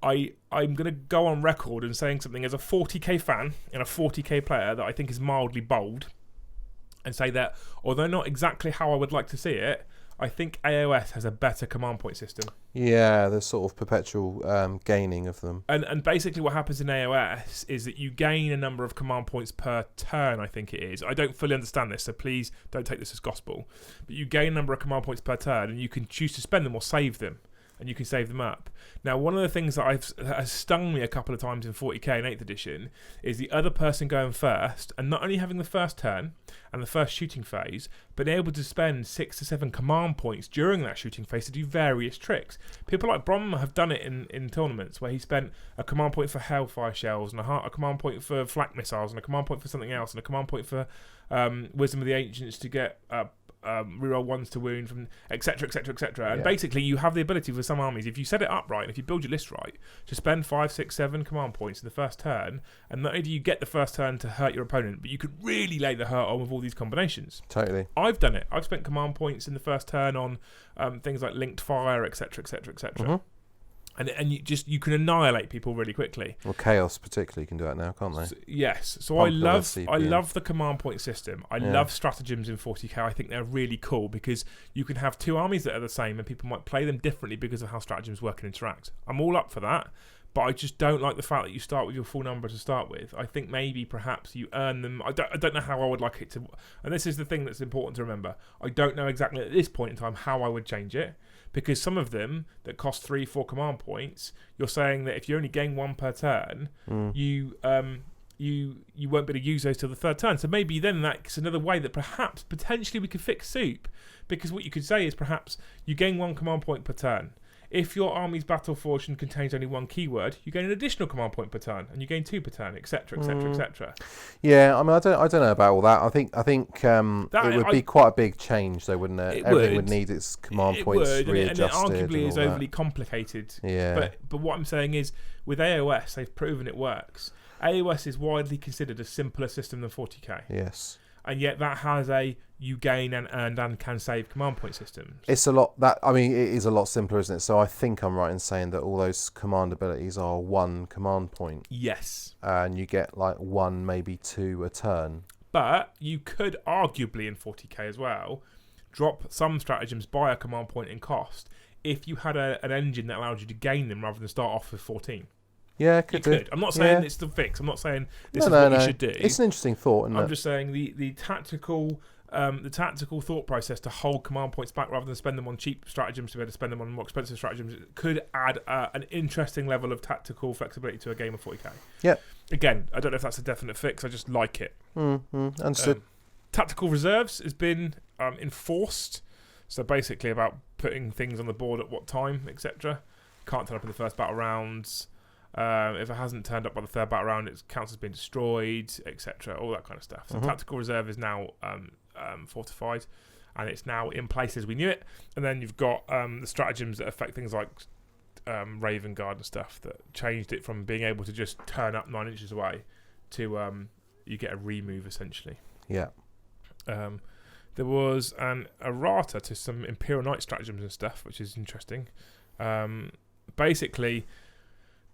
I'm going to go on record and saying something as a 40k fan and a 40k player that I think is mildly bold, and say that although not exactly how I would like to see it, I think AOS has a better command point system. Yeah, there's sort of perpetual gaining of them. And basically what happens in AOS is that you gain a number of command points per turn, I think it is. I don't fully understand this, so please don't take this as gospel. But you gain a number of command points per turn, and you can choose to spend them or save them. And you can save them up. Now, one of the things that has stung me a couple of times in 40k and 8th edition is the other person going first, and not only having the first turn and the first shooting phase, but able to spend 6 to 7 command points during that shooting phase to do various tricks. People like Brom have done it in tournaments where he spent a command point for Hellfire Shells, and a command point for Flak Missiles, and a command point for something else, and a command point for Wisdom of the Ancients to get reroll ones to wound, from etc. And basically you have the ability for some armies, if you set it up right and if you build your list right, to spend 5, 6, 7 command points in the first turn, and not only do you get the first turn to hurt your opponent, but you could really lay the hurt on with all these combinations. Totally. I've done it. I've spent command points in the first turn on things like linked fire, etc. Mm-hmm. And you can annihilate people really quickly. Well, Chaos particularly can do that now, can't they? Yes. So I love the command point system. I love stratagems in 40k. I think they're really cool because you can have two armies that are the same and people might play them differently because of how stratagems work and interact. I'm all up for that, but I just don't like the fact that you start with your full number to start with. I think maybe perhaps you earn them. I don't know how I would like it to. And this is the thing that's important to remember. I don't know exactly at this point in time how I would change it. Because some of them that cost 3-4 command points, you're saying that if you only gain 1 per turn, you won't be able to use those till the third turn. So maybe then that's another way that perhaps potentially we could fix soup. Because what you could say is perhaps you gain 1 command point per turn. If your army's battle fortune contains only 1 keyword, you gain an additional command point per turn, and you gain 2 per turn, etc., etc. Yeah, I mean, I don't know about all that. I think it would be quite a big change, though, wouldn't it? Everything would need its command points readjusted. And it arguably is overly complicated. Yeah. But what I'm saying is, with AOS, they've proven it works. AOS is widely considered a simpler system than 40k. Yes. And yet that has you gain and earn and can save command point systems. It is a lot simpler, isn't it? So I think I'm right in saying that all those command abilities are 1 command point. Yes. And you get like 1, maybe 2 a turn. But you could arguably in 40k as well drop some stratagems by a command point in cost if you had an engine that allowed you to gain them rather than start off with 14. Yeah, could. I'm not saying it's the fix. I'm not saying this is what you should do. It's an interesting thought. I'm just saying the tactical thought process to hold command points back rather than spend them on cheap stratagems to be able to spend them on more expensive stratagems could add an interesting level of tactical flexibility to a game of 40k. Yeah. Again, I don't know if that's a definite fix. I just like it. Understood. Tactical reserves has been enforced. So basically about putting things on the board at what time, etc. Can't turn up in the first battle rounds. If it hasn't turned up by the third battle round, it counts as being destroyed, etc. All that kind of stuff. So tactical reserve is now fortified, and it's now in place as we knew it. And then you've got the stratagems that affect things like Raven Guard and stuff that changed it from being able to just turn up 9 inches away to you get a remove essentially. Yeah. There was an errata to some Imperial Knight stratagems and stuff, which is interesting. Basically,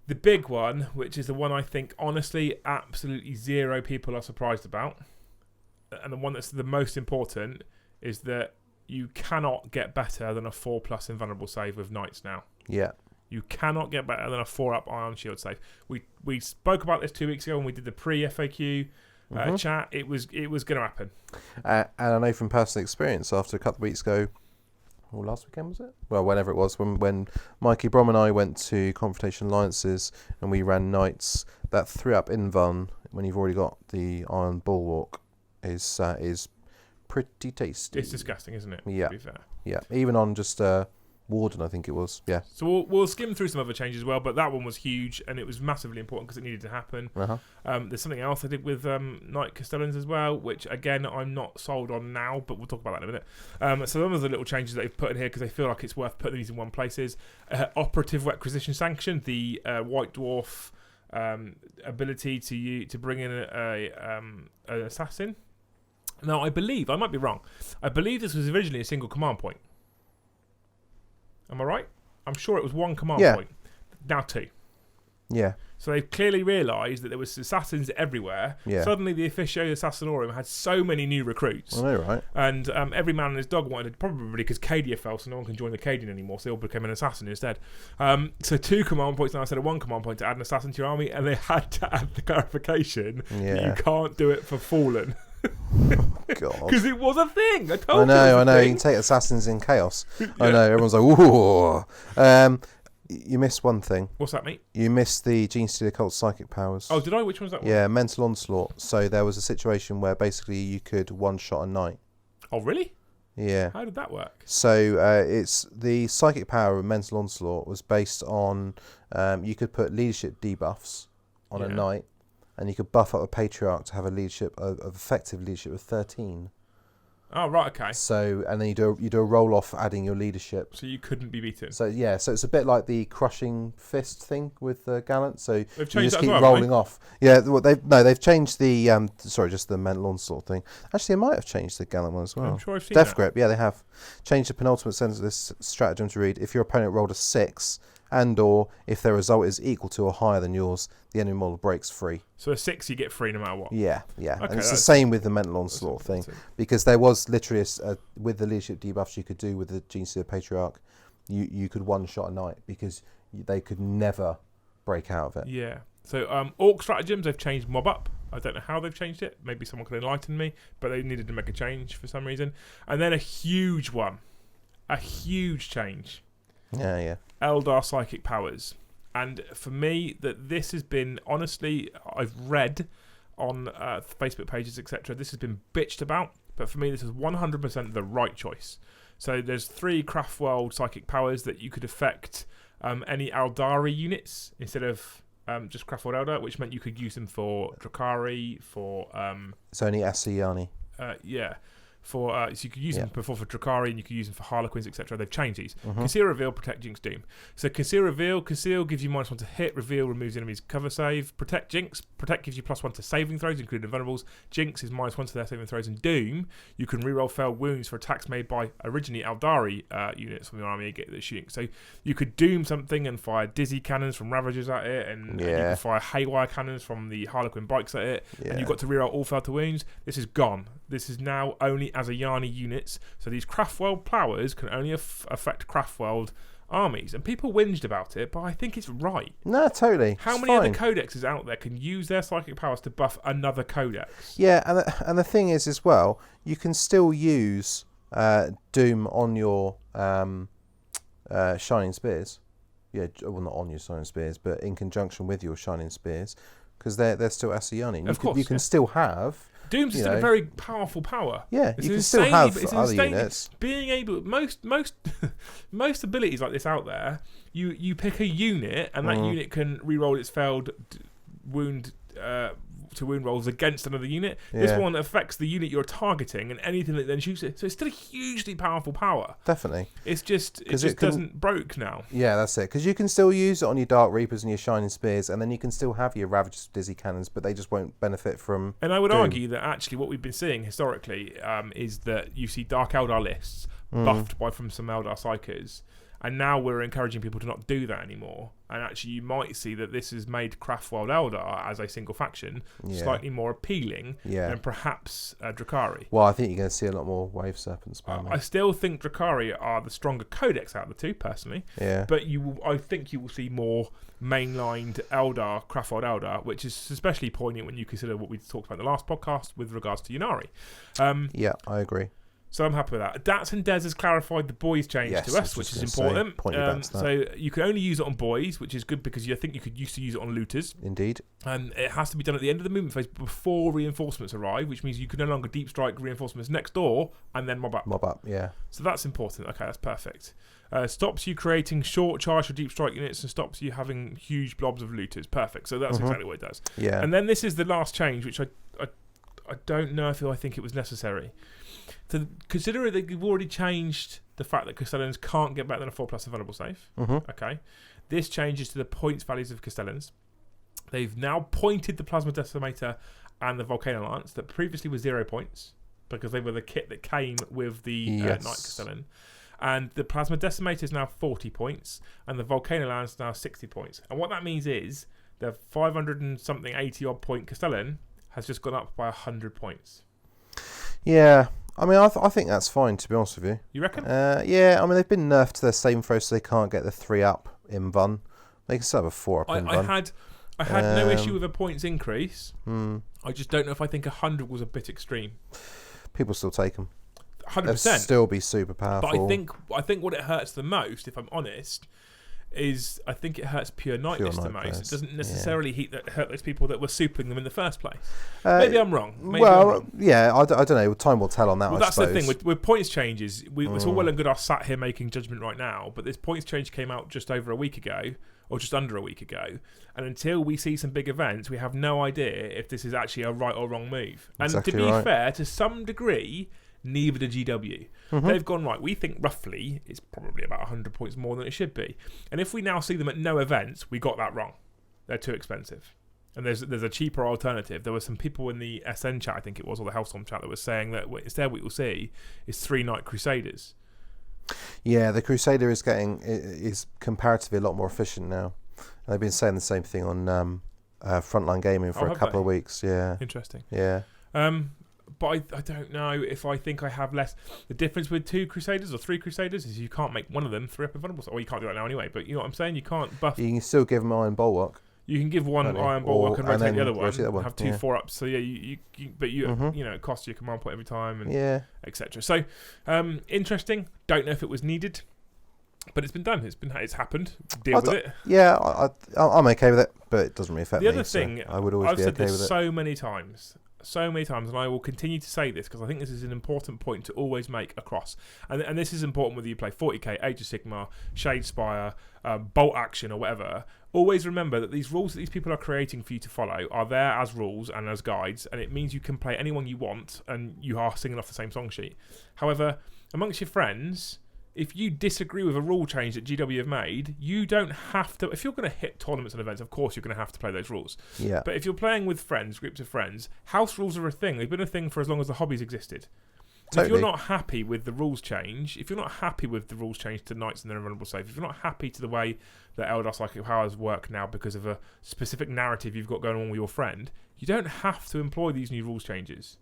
the big one, which is the one I think honestly absolutely zero people are surprised about, and the one that's the most important, is that you cannot get better than a 4+ invulnerable save with Knights now. Yeah. You cannot get better than a 4+ Iron Shield save. We spoke about this 2 weeks ago when we did the pre-FAQ chat. It was going to happen. And I know from personal experience, after a couple of weeks ago, or last weekend was it? Well, whenever it was, when Mikey Brom and I went to Confrontation Alliances and we ran Knights, that 3+ Invuln, when you've already got the Iron Bulwark, is pretty tasty. It's disgusting, isn't it? Yeah. To be fair. Yeah. Even on just Warden, I think it was. Yeah. So we'll skim through some other changes as well, but that one was huge and it was massively important because it needed to happen. There's something else I did with Knight Castellans as well, which again I'm not sold on now, but we'll talk about that in a minute. So some of the little changes that they've put in here because they feel like it's worth putting these in one places. Operative Requisition Sanction, the White Dwarf ability to bring in an assassin. Now I might be wrong. I believe this was originally a single command point. Am I right? I'm sure it was 1 command point. Now 2. Yeah. So they've clearly realised that there was assassins everywhere. Yeah. Suddenly the Officio Assassinorum had so many new recruits. I know, right? And every man and his dog wanted to, probably because Cadia fell, so no one can join the Cadian anymore, so they all became an assassin instead. So 2 command points now instead of 1 command point to add an assassin to your army, and they had to add the clarification that you can't do it for Fallen. God. Because it was a thing. I know. You can take assassins in chaos. I know. Everyone's like, ooh. You missed one thing. What's that, mate? You missed the Gene Stealer Cult psychic powers. Oh, did I? Which one's that one? Yeah, Mental Onslaught. So there was a situation where basically you could one-shot a knight. Oh, really? Yeah. How did that work? So it's the psychic power of Mental Onslaught was based on you could put leadership debuffs on a knight, and you could buff up a patriarch to have a leadership of effective leadership of 13. Oh, right, okay. So, and then you do a roll off adding your leadership. So you couldn't be beaten. So yeah, so it's a bit like the crushing fist thing with Gallant. So you just keep well, rolling off. Yeah, they've changed the just the Mental Onslaught thing. Actually, they might have changed the Gallant one as well. I'm sure I've seen Death that. Grip, yeah, they have changed the penultimate sentence of this stratagem to read: if your opponent rolled a 6, and/or if their result is equal to or higher than yours, the enemy model breaks free. So a 6 you get free no matter what. Yeah. Okay, and it's the same with the Mental Onslaught thing, because there was literally with the leadership debuffs you could do with the Gene Stealer Patriarch, you could one-shot a knight because they could never break out of it. Yeah. So Orc stratagems, they've changed mob up. I don't know how they've changed it. Maybe someone could enlighten me, but they needed to make a change for some reason. And then a huge one. A huge change. Yeah. Eldar psychic powers. And for me, that this has been, honestly, I've read on Facebook pages, etc., this has been bitched about, but for me, this is 100% the right choice. So there's 3 Craftworld psychic powers that you could affect any Eldari units instead of just Craftworld Eldar, which meant you could use them for Drakari, for... it's only Asiyani. Yeah. So you could use them before for Drakari, and you could use them for Harlequins, etc. They've changed these. Conceal, Reveal, Protect, Jinx, Doom. So Conceal, Reveal. Conceal gives you -1 to hit. Reveal removes enemies' cover save. Protect, Jinx. Protect gives you +1 to saving throws, including invulnerables. Jinx is -1 to their saving throws. And Doom, you can reroll failed wounds for attacks made by originally Eldari units from your army that shooting. So you could Doom something and fire Dizzy cannons from Ravagers at it, and you can fire Haywire cannons from the Harlequin bikes at it, and you've got to reroll all failed to wounds. This is gone. This is now only Asiyani units. So these Craftworld powers can only affect Craftworld armies. And people whinged about it, but I think it's right. No, totally. How many other codexes out there can use their psychic powers to buff another codex? Yeah, and the thing is as well, you can still use Doom on your Shining Spears. Yeah, well, not on your Shining Spears, but in conjunction with your Shining Spears, because they're still Asiyani. Of course, you can still have... Doom's still a very powerful power. Yeah, you can still have other units. Being able, most abilities like this out there, you pick a unit, and that unit can reroll its failed wound to wound rolls against another unit. This one affects the unit you're targeting and anything that then shoots it. So it's still a hugely powerful power. Definitely. It just doesn't broke now. Yeah, that's it. Because you can still use it on your Dark Reapers and your Shining Spears, and then you can still have your Ravagers, Dizzy Cannons, but they just won't benefit from And I would Doom. argue that actually what we've been seeing historically is that you see Dark Eldar lists buffed from some Eldar Psykers. And now we're encouraging people to not do that anymore. And actually, you might see that this has made Craftworld Eldar as a single faction slightly more appealing than perhaps Drakari. Well, I think you're going to see a lot more Wave Serpent spam. I still think Drakari are the stronger codex out of the two, personally. Yeah. But I think you will see more mainlined Eldar, Craftworld Eldar, which is especially poignant when you consider what we talked about in the last podcast with regards to Ynnari. Yeah, I agree. So I'm happy with that. Dats and Des has clarified the boys change to us, which is important. So you can only use it on boys, which is good because I think you could used to use it on looters. Indeed. And it has to be done at the end of the movement phase before reinforcements arrive, which means you can no longer deep strike reinforcements next door and then mob up. Mob up, yeah. So that's important. Okay, that's perfect. Stops you creating short charge or deep strike units and stops you having huge blobs of looters. Perfect. So that's exactly what it does. Yeah. And then this is the last change, which I don't know if I think it was necessary. So considering that you've already changed the fact that Castellans can't get better than a 4+ available save. Okay. This changes to the points values of Castellans. They've now pointed the Plasma Decimator and the Volcano Lance that previously were 0 points because they were the kit that came with the Knight Castellan. And the Plasma Decimator is now 40 points and the Volcano Lance is now 60 points. And what that means is their 500 and something 80 odd point Castellan has just gone up by 100 points. Yeah. I mean, I think that's fine, to be honest with you. You reckon? Yeah, I mean, they've been nerfed to their saving throw, so they can't get the 3 up in Vun. They can still have a 4 up in Vun. I had no issue with a points increase. I just don't know if I think 100 was a bit extreme. People still take them. 100%. They'll still be super powerful. But I think what it hurts the most, if I'm honest, is I think it hurts pure night list the most. It doesn't necessarily hurt those people that were supering them in the first place. Maybe I'm wrong. Yeah, I don't know. Time will tell on that, that's the thing. With points changes, it's all well and good us sat here making judgment right now, but this points change came out just over a week ago, or just under a week ago, and until we see some big events, we have no idea if this is actually a right or wrong move. Exactly. And to be fair, to some degree, neither did GW. They've gone, right, we think roughly it's probably about 100 points more than it should be. And if we now see them at no events, we got that wrong. They're too expensive. And there's a cheaper alternative. There were some people in the SN chat, I think it was, or the Hellstorm chat, that was saying that instead what you'll see is 3 Night Crusaders. Yeah, the Crusader is comparatively a lot more efficient now. They've been saying the same thing on Frontline Gaming for a couple of weeks. Yeah. Interesting. Yeah. But I don't know if I think I have less. The difference with 2 Crusaders or 3 Crusaders is you can't make one of them 3 up in vulnerable. Or you can't do that now anyway, but you know what I'm saying? You can't buff. You can still give them Iron Bulwark. You can give one Iron Bulwark and rotate the other one. Have 2 4-ups. So yeah, you it costs you a command point every time, and etc. So interesting. Don't know if it was needed, but it's been done. It's happened. Deal with it. Yeah, I'm okay with it, but it doesn't really affect me. The other thing, I would always be okay with it. I've said this so many times, and I will continue to say this because I think this is an important point to always make across. And this is important whether you play 40k, Age of Sigmar, Shadespire, Bolt Action, or whatever. Always remember that these rules that these people are creating for you to follow are there as rules and as guides, and it means you can play anyone you want, and you are singing off the same song sheet. However, amongst your friends, if you disagree with a rule change that GW have made, you don't have to. If you're going to hit tournaments and events, of course you're going to have to play those rules. Yeah. But if you're playing with friends, groups of friends, house rules are a thing. They've been a thing for as long as the hobby's existed. Totally. If you're not happy with the rules change, to Knights and their invulnerable save, if you're not happy to the way that Elder Psychic Powers work now because of a specific narrative you've got going on with your friend, you don't have to employ these new rules changes.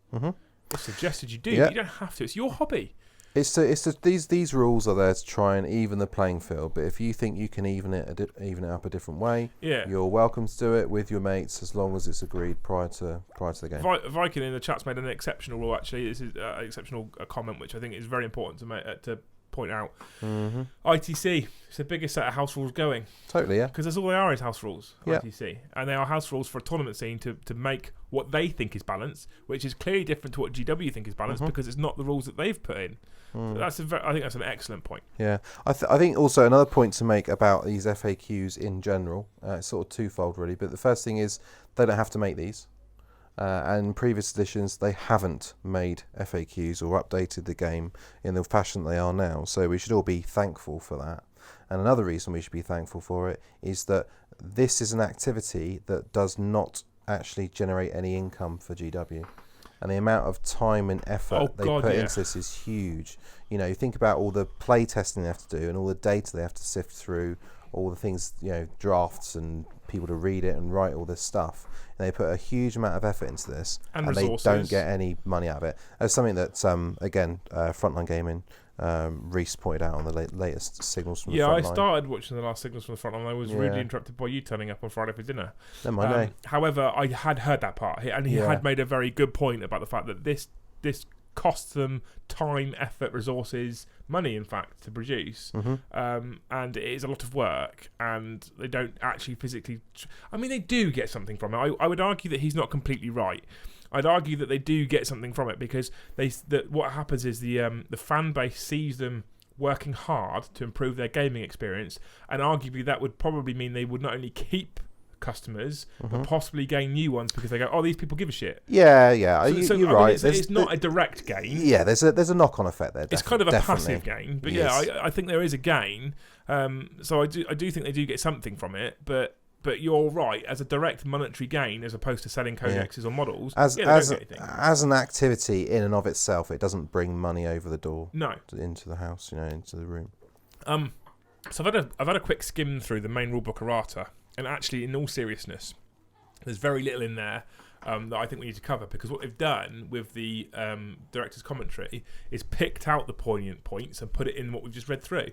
It's suggested you do. You don't have to. It's your hobby. These rules are there to try and even the playing field. But if you think you can even it up a different way, you're welcome to do it with your mates as long as it's agreed prior to the game. Viking in the chat's made an exceptional rule. Actually, this is an exceptional comment which I think is very important to point out. ITC, it's the biggest set of house rules going. Totally, yeah. Because that's all they are is house rules. ITC, and they are house rules for a tournament scene to make what they think is balanced, which is clearly different to what GW think is balanced because it's not the rules that they've put in. So I think that's an excellent point. Yeah, I think also another point to make about these FAQs in general, it's sort of twofold really. But the first thing is they don't have to make these. And in previous editions, they haven't made FAQs or updated the game in the fashion they are now. So we should all be thankful for that. And another reason we should be thankful for it is that this is an activity that does not actually generate any income for GW. And the amount of time and effort they put into this is huge. You know, you think about all the play testing they have to do and all the data they have to sift through, all the things, drafts and people to read it and write all this stuff. And they put a huge amount of effort into this, and they don't get any money out of it. That's something that, Frontline Gaming, Reese pointed out on the latest Signals from the Frontline. Yeah, I started watching the last Signals from the Frontline. I was rudely interrupted by you turning up on Friday for dinner. However, I had heard that part, and he had made a very good point about the fact that this costs them time, effort, resources, money, in fact, to produce. And it is a lot of work, and they don't actually physically... they do get something from it. I would argue that he's not completely right. I'd argue that they do get something from it because what happens is the fan base sees them working hard to improve their gaming experience, and arguably that would probably mean they would not only keep customers but possibly gain new ones because they go, oh, these people give a shit. You're right. It's not a direct gain. Yeah, there's a knock-on effect there. It's kind of a passive gain, but I think there is a gain. So I do think they do get something from it, but you're right, as a direct monetary gain as opposed to selling codexes or models, as an activity in and of itself, it doesn't bring money over the door. No. Into the house, into the room. So I've had a quick skim through the main rulebook errata And actually, in all seriousness, there's very little in there that I think we need to cover, because what they've done with the director's commentary is picked out the poignant points and put it in what we've just read through.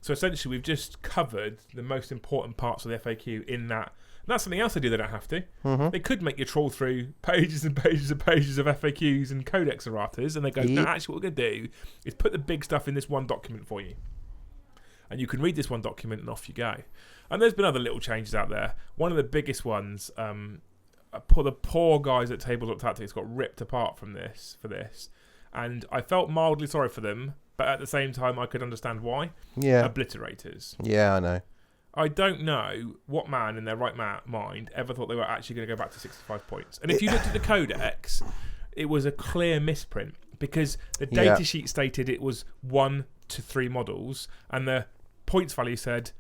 So essentially, we've just covered the most important parts of the FAQ in that. And that's something else they do. They don't have to. Mm-hmm. They could make you troll through pages and pages and pages of FAQs and codex erratas, and they go, no, actually what we're going to do is put the big stuff in this one document for you. And you can read this one document and off you go. And there's been other little changes out there. One of the biggest ones, the poor guys at Tabletop Tactics got ripped apart for this. And I felt mildly sorry for them, but at the same time I could understand why. Yeah. Obliterators. Yeah, I know. I don't know what man in their right mind ever thought they were actually going to go back to 65 points. And if you looked at the codex, it was a clear misprint, because the data sheet stated it was 1 to 3 models, and the points value said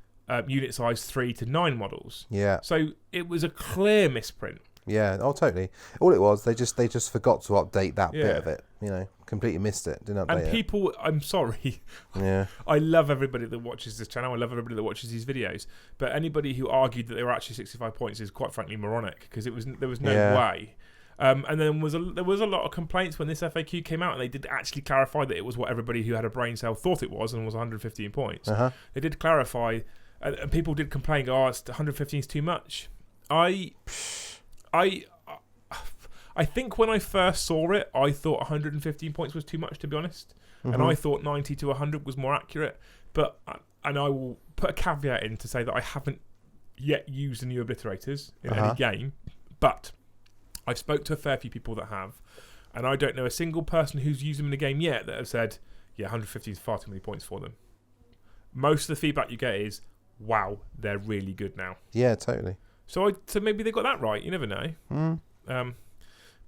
unit size 3 to 9 models. Yeah. So it was a clear misprint. Yeah, totally. All it was, they just forgot to update that bit of it. Completely missed it. Didn't update it. And people, I'm sorry. Yeah. I love everybody that watches this channel. I love everybody that watches these videos. But anybody who argued that they were actually 65 points is quite frankly moronic, because there was no way. And then there was a lot of complaints when this FAQ came out, and they did actually clarify that it was what everybody who had a brain cell thought it was, and was 115 points. Uh-huh. They did clarify, and people did complain, it's 115 is too much. I think when I first saw it, I thought 115 points was too much, to be honest. Mm-hmm. And I thought 90 to 100 was more accurate. And I will put a caveat in to say that I haven't yet used the new obliterators in any game. But I've spoke to a fair few people that have. And I don't know a single person who's used them in the game yet that have said, 150 is far too many points for them. Most of the feedback you get is, wow, they're really good now. Yeah, totally. So maybe they got that right. You never know. Mm.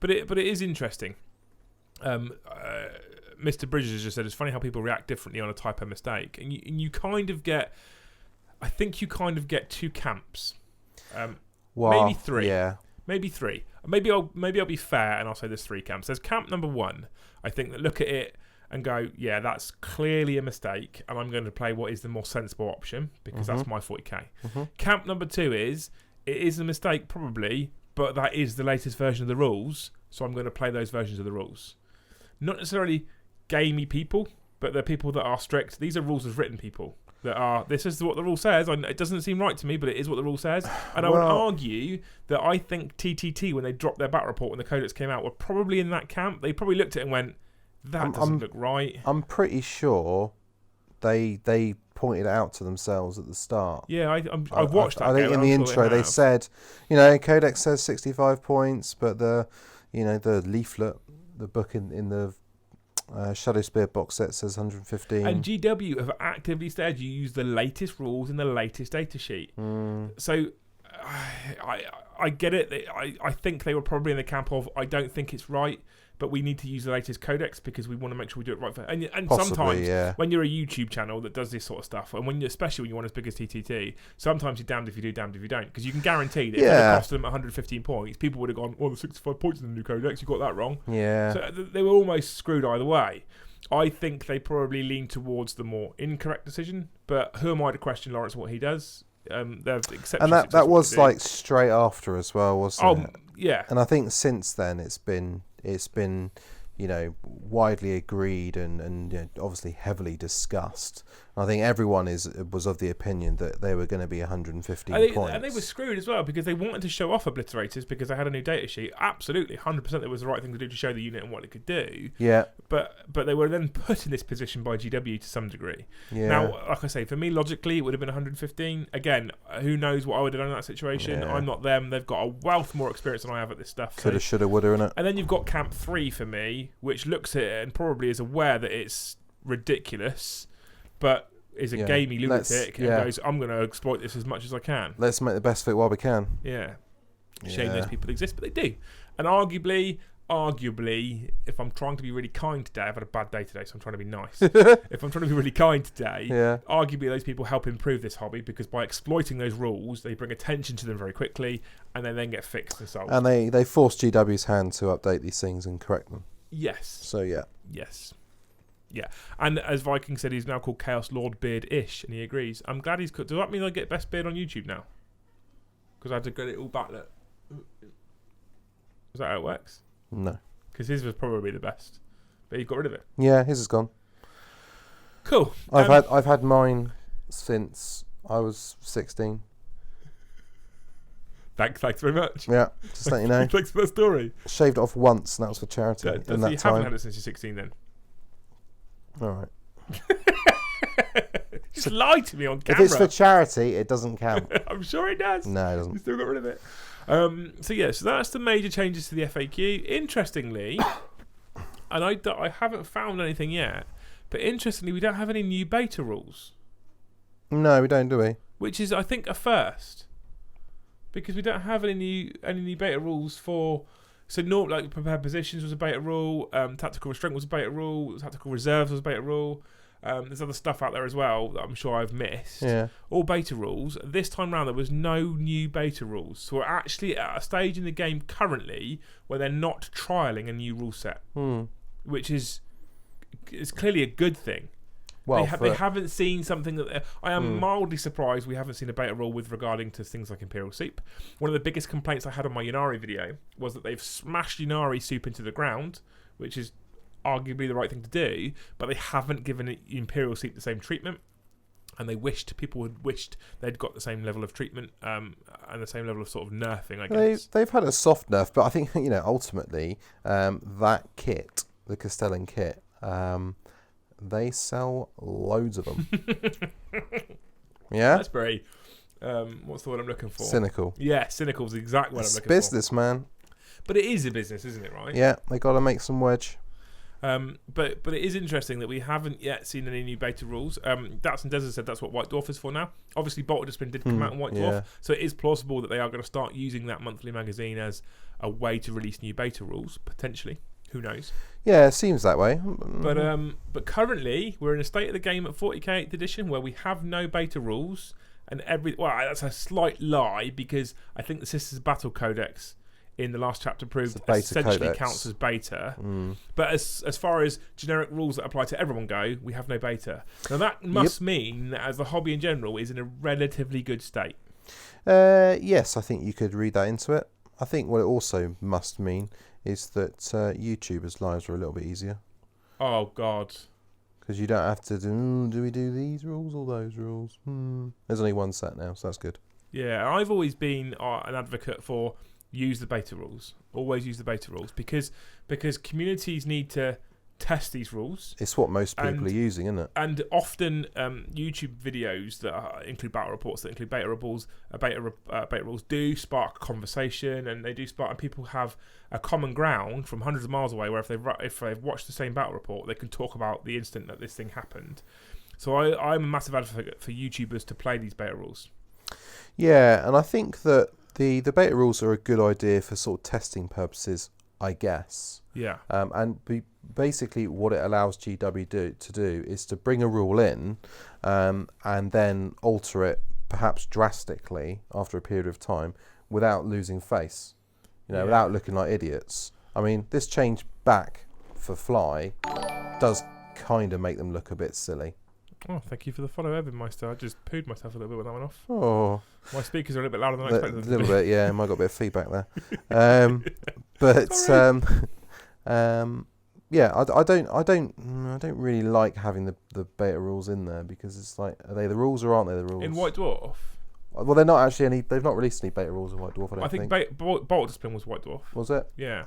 But it is interesting. Mr. Bridges has just said it's funny how people react differently on a typo mistake, and you kind of get. I think you kind of get two camps. Maybe three. Yeah. Maybe three. Maybe I'll be fair and I'll say there's 3 camps. There's camp number 1. I think that look at it and go, yeah, that's clearly a mistake, and I'm going to play what is the more sensible option, because that's my 40k. Mm-hmm. Camp number 2 is, it is a mistake probably, but that is the latest version of the rules, so I'm going to play those versions of the rules. Not necessarily gamey people, but they're people that are strict. These are rules as written people that are, this is what the rule says. It doesn't seem right to me, but it is what the rule says. And I would argue that I think TTT, when they dropped their battle report when the codex came out, were probably in that camp. They probably looked at it and went, that doesn't look right. I'm pretty sure they pointed it out to themselves at the start. Yeah, I've watched that. I think in the intro they said, codex says 65 points, but the leaflet, the book in the Shadowspear box set says 115. And GW have actively said you use the latest rules in the latest data sheet. So I get it. I think they were probably in the camp of, I don't think it's right, but we need to use the latest codex because we want to make sure we do it right. And possibly, sometimes when you're a YouTube channel that does this sort of stuff, and especially when you're one as big as TTT, sometimes you're damned if you do, damned if you don't. Because you can guarantee that if it cost them 115 points, people would have gone, the 65 points in the new codex, you got that wrong. Yeah. So they were almost screwed either way. I think they probably lean towards the more incorrect decision, but who am I to question Lawrence and what he does? And that was like straight after as well, wasn't it? Yeah. And I think since then it's been widely agreed and obviously heavily discussed. I think everyone was of the opinion that they were going to be 115 points. And they were screwed as well because they wanted to show off obliterators because they had a new data sheet. Absolutely, 100% it was the right thing to do to show the unit and what it could do. Yeah. But they were then put in this position by GW to some degree. Yeah. Now, like I say, for me, logically, it would have been 115. Again, who knows what I would have done in that situation. Yeah. I'm not them. They've got a wealth more experience than I have at this stuff. Coulda, shoulda, woulda, innit? And then you've got Camp 3 for me, which looks at it and probably is aware that it's ridiculous, but is a gamey lunatic and goes, I'm going to exploit this as much as I can. Let's make the best of it while we can. Yeah. Shame those people exist, but they do. And arguably, if I'm trying to be really kind today, I've had a bad day today, so I'm trying to be nice. If I'm trying to be really kind today, arguably those people help improve this hobby because by exploiting those rules, they bring attention to them very quickly and they then get fixed and solved. And they force GW's hand to update these things and correct them. Yes. So, Yes. Yeah. And as Viking said, he's now called Chaos Lord Beard-ish, and he agrees. I'm glad he's... Does that mean I get best beard on YouTube now? because I had to get it all backlit. Is that how it works? No. Because his was probably the best, but you got rid of it. Yeah, his is gone. Cool. I've had mine since I was 16. Thanks very much. Yeah, just let you know. Thanks for the story. Shaved it off once, and that was for charity. So you haven't had it since you're 16 then? All right. Just lie to me on camera. If it's for charity, it doesn't count. I'm sure it does. No, it doesn't. You still got rid of it. So that's the major changes to the FAQ. Interestingly, and I haven't found anything yet, but interestingly, we don't have any new beta rules. No, we don't, do we? Which is, I think, a first, because we don't have any new beta rules for. So, like prepared positions was a beta rule, tactical restraint was a beta rule, tactical reserves was a beta rule. There's other stuff out there as well that I'm sure I've missed. Yeah. All beta rules. This time round, there was no new beta rules. So we're actually at a stage in the game currently where they're not trialling a new rule set, which is clearly a good thing. Well, they haven't seen something that I am mildly surprised we haven't seen a beta rule with regarding to things like Imperial Soup. One of the biggest complaints I had on my Ynnari video was that they've smashed Ynnari Soup into the ground, which is arguably the right thing to do, but they haven't given Imperial Soup the same treatment, and people had wished they'd got the same level of treatment and the same level of sort of nerfing, I guess. They've had a soft nerf, but I think, ultimately, that kit, the Castellan kit, they sell loads of them. Yeah? That's very, what's the word I'm looking for? Cynical. Yeah, cynical is exactly what I'm looking business, for. Business, man. But it is a business, isn't it, right? Yeah, they got to make some wedge. But it is interesting that we haven't yet seen any new beta rules. Degs said that's what White Dwarf is for now. Obviously, Bolter Discipline did come out in White Dwarf, so it is plausible that they are going to start using that monthly magazine as a way to release new beta rules, potentially. Who knows? Yeah, it seems that way. But currently, we're in a state of the game at 40k 8th edition where we have no beta rules, and that's a slight lie, because I think the Sisters Battle Codex in the last chapter proved essentially counts as beta. But as far as generic rules that apply to everyone go, we have no beta. Now that must mean that as the hobby in general is in a relatively good state. Yes, I think you could read that into it. I think what it also must mean is that YouTubers' lives are a little bit easier. Oh, God. Because you don't have to do we do these rules or those rules? There's only one set now, so that's good. Yeah, I've always been an advocate for use the beta rules. Always use the beta rules, because communities need to test these rules. It's what most people are using, isn't it? And often YouTube videos that include battle reports, that include beta rules, beta rules do spark conversation, and they do spark, and people have a common ground from hundreds of miles away, where if they've watched the same battle report, they can talk about the instant that this thing happened. So I'm a massive advocate for YouTubers to play these beta rules. Yeah, and I think that the beta rules are a good idea for sort of testing purposes, I guess. Yeah. And basically what it allows GW to do is to bring a rule in and then alter it perhaps drastically after a period of time without losing face, without looking like idiots. I mean, this change back for Fly does kind of make them look a bit silly. Oh, thank you for the follow, Ebenmeister. I just pooed myself a little bit when that went off. Oh. My speakers are a little bit louder than I expected. A little bit, yeah. I might got a bit of feedback there. Yeah, I don't really like having the beta rules in there, because it's like, are they the rules or aren't they the rules? In White Dwarf? Well, they're not actually they've not released any beta rules in White Dwarf, I think. Bolter Discipline was White Dwarf. Was it? Yeah.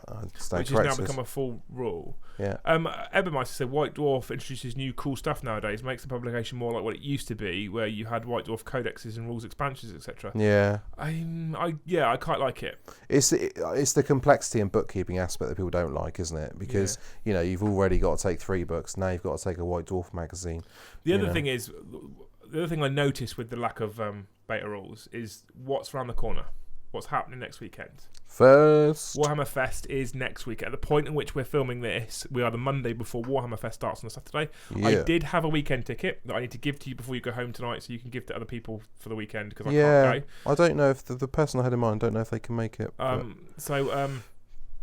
Which has now become a full rule. Yeah. Ebenmeister said White Dwarf introduces new cool stuff nowadays, makes the publication more like what it used to be, where you had White Dwarf codexes and rules expansions, etc. Yeah. I quite like it. It's the complexity and bookkeeping aspect that people don't like, isn't it? Because you've already got to take 3 books, now you've got to take a White Dwarf magazine. The other thing I noticed with the lack of beta rules is what's around the corner. What's happening next weekend? First Warhammer Fest is next week. At the point in which we're filming this, we are the Monday before Warhammer Fest starts on a Saturday. Yeah. I did have a weekend ticket that I need to give to you before you go home tonight, so you can give to other people for the weekend, because I can't go. I don't know if the person I had in mind, don't know if they can make it. For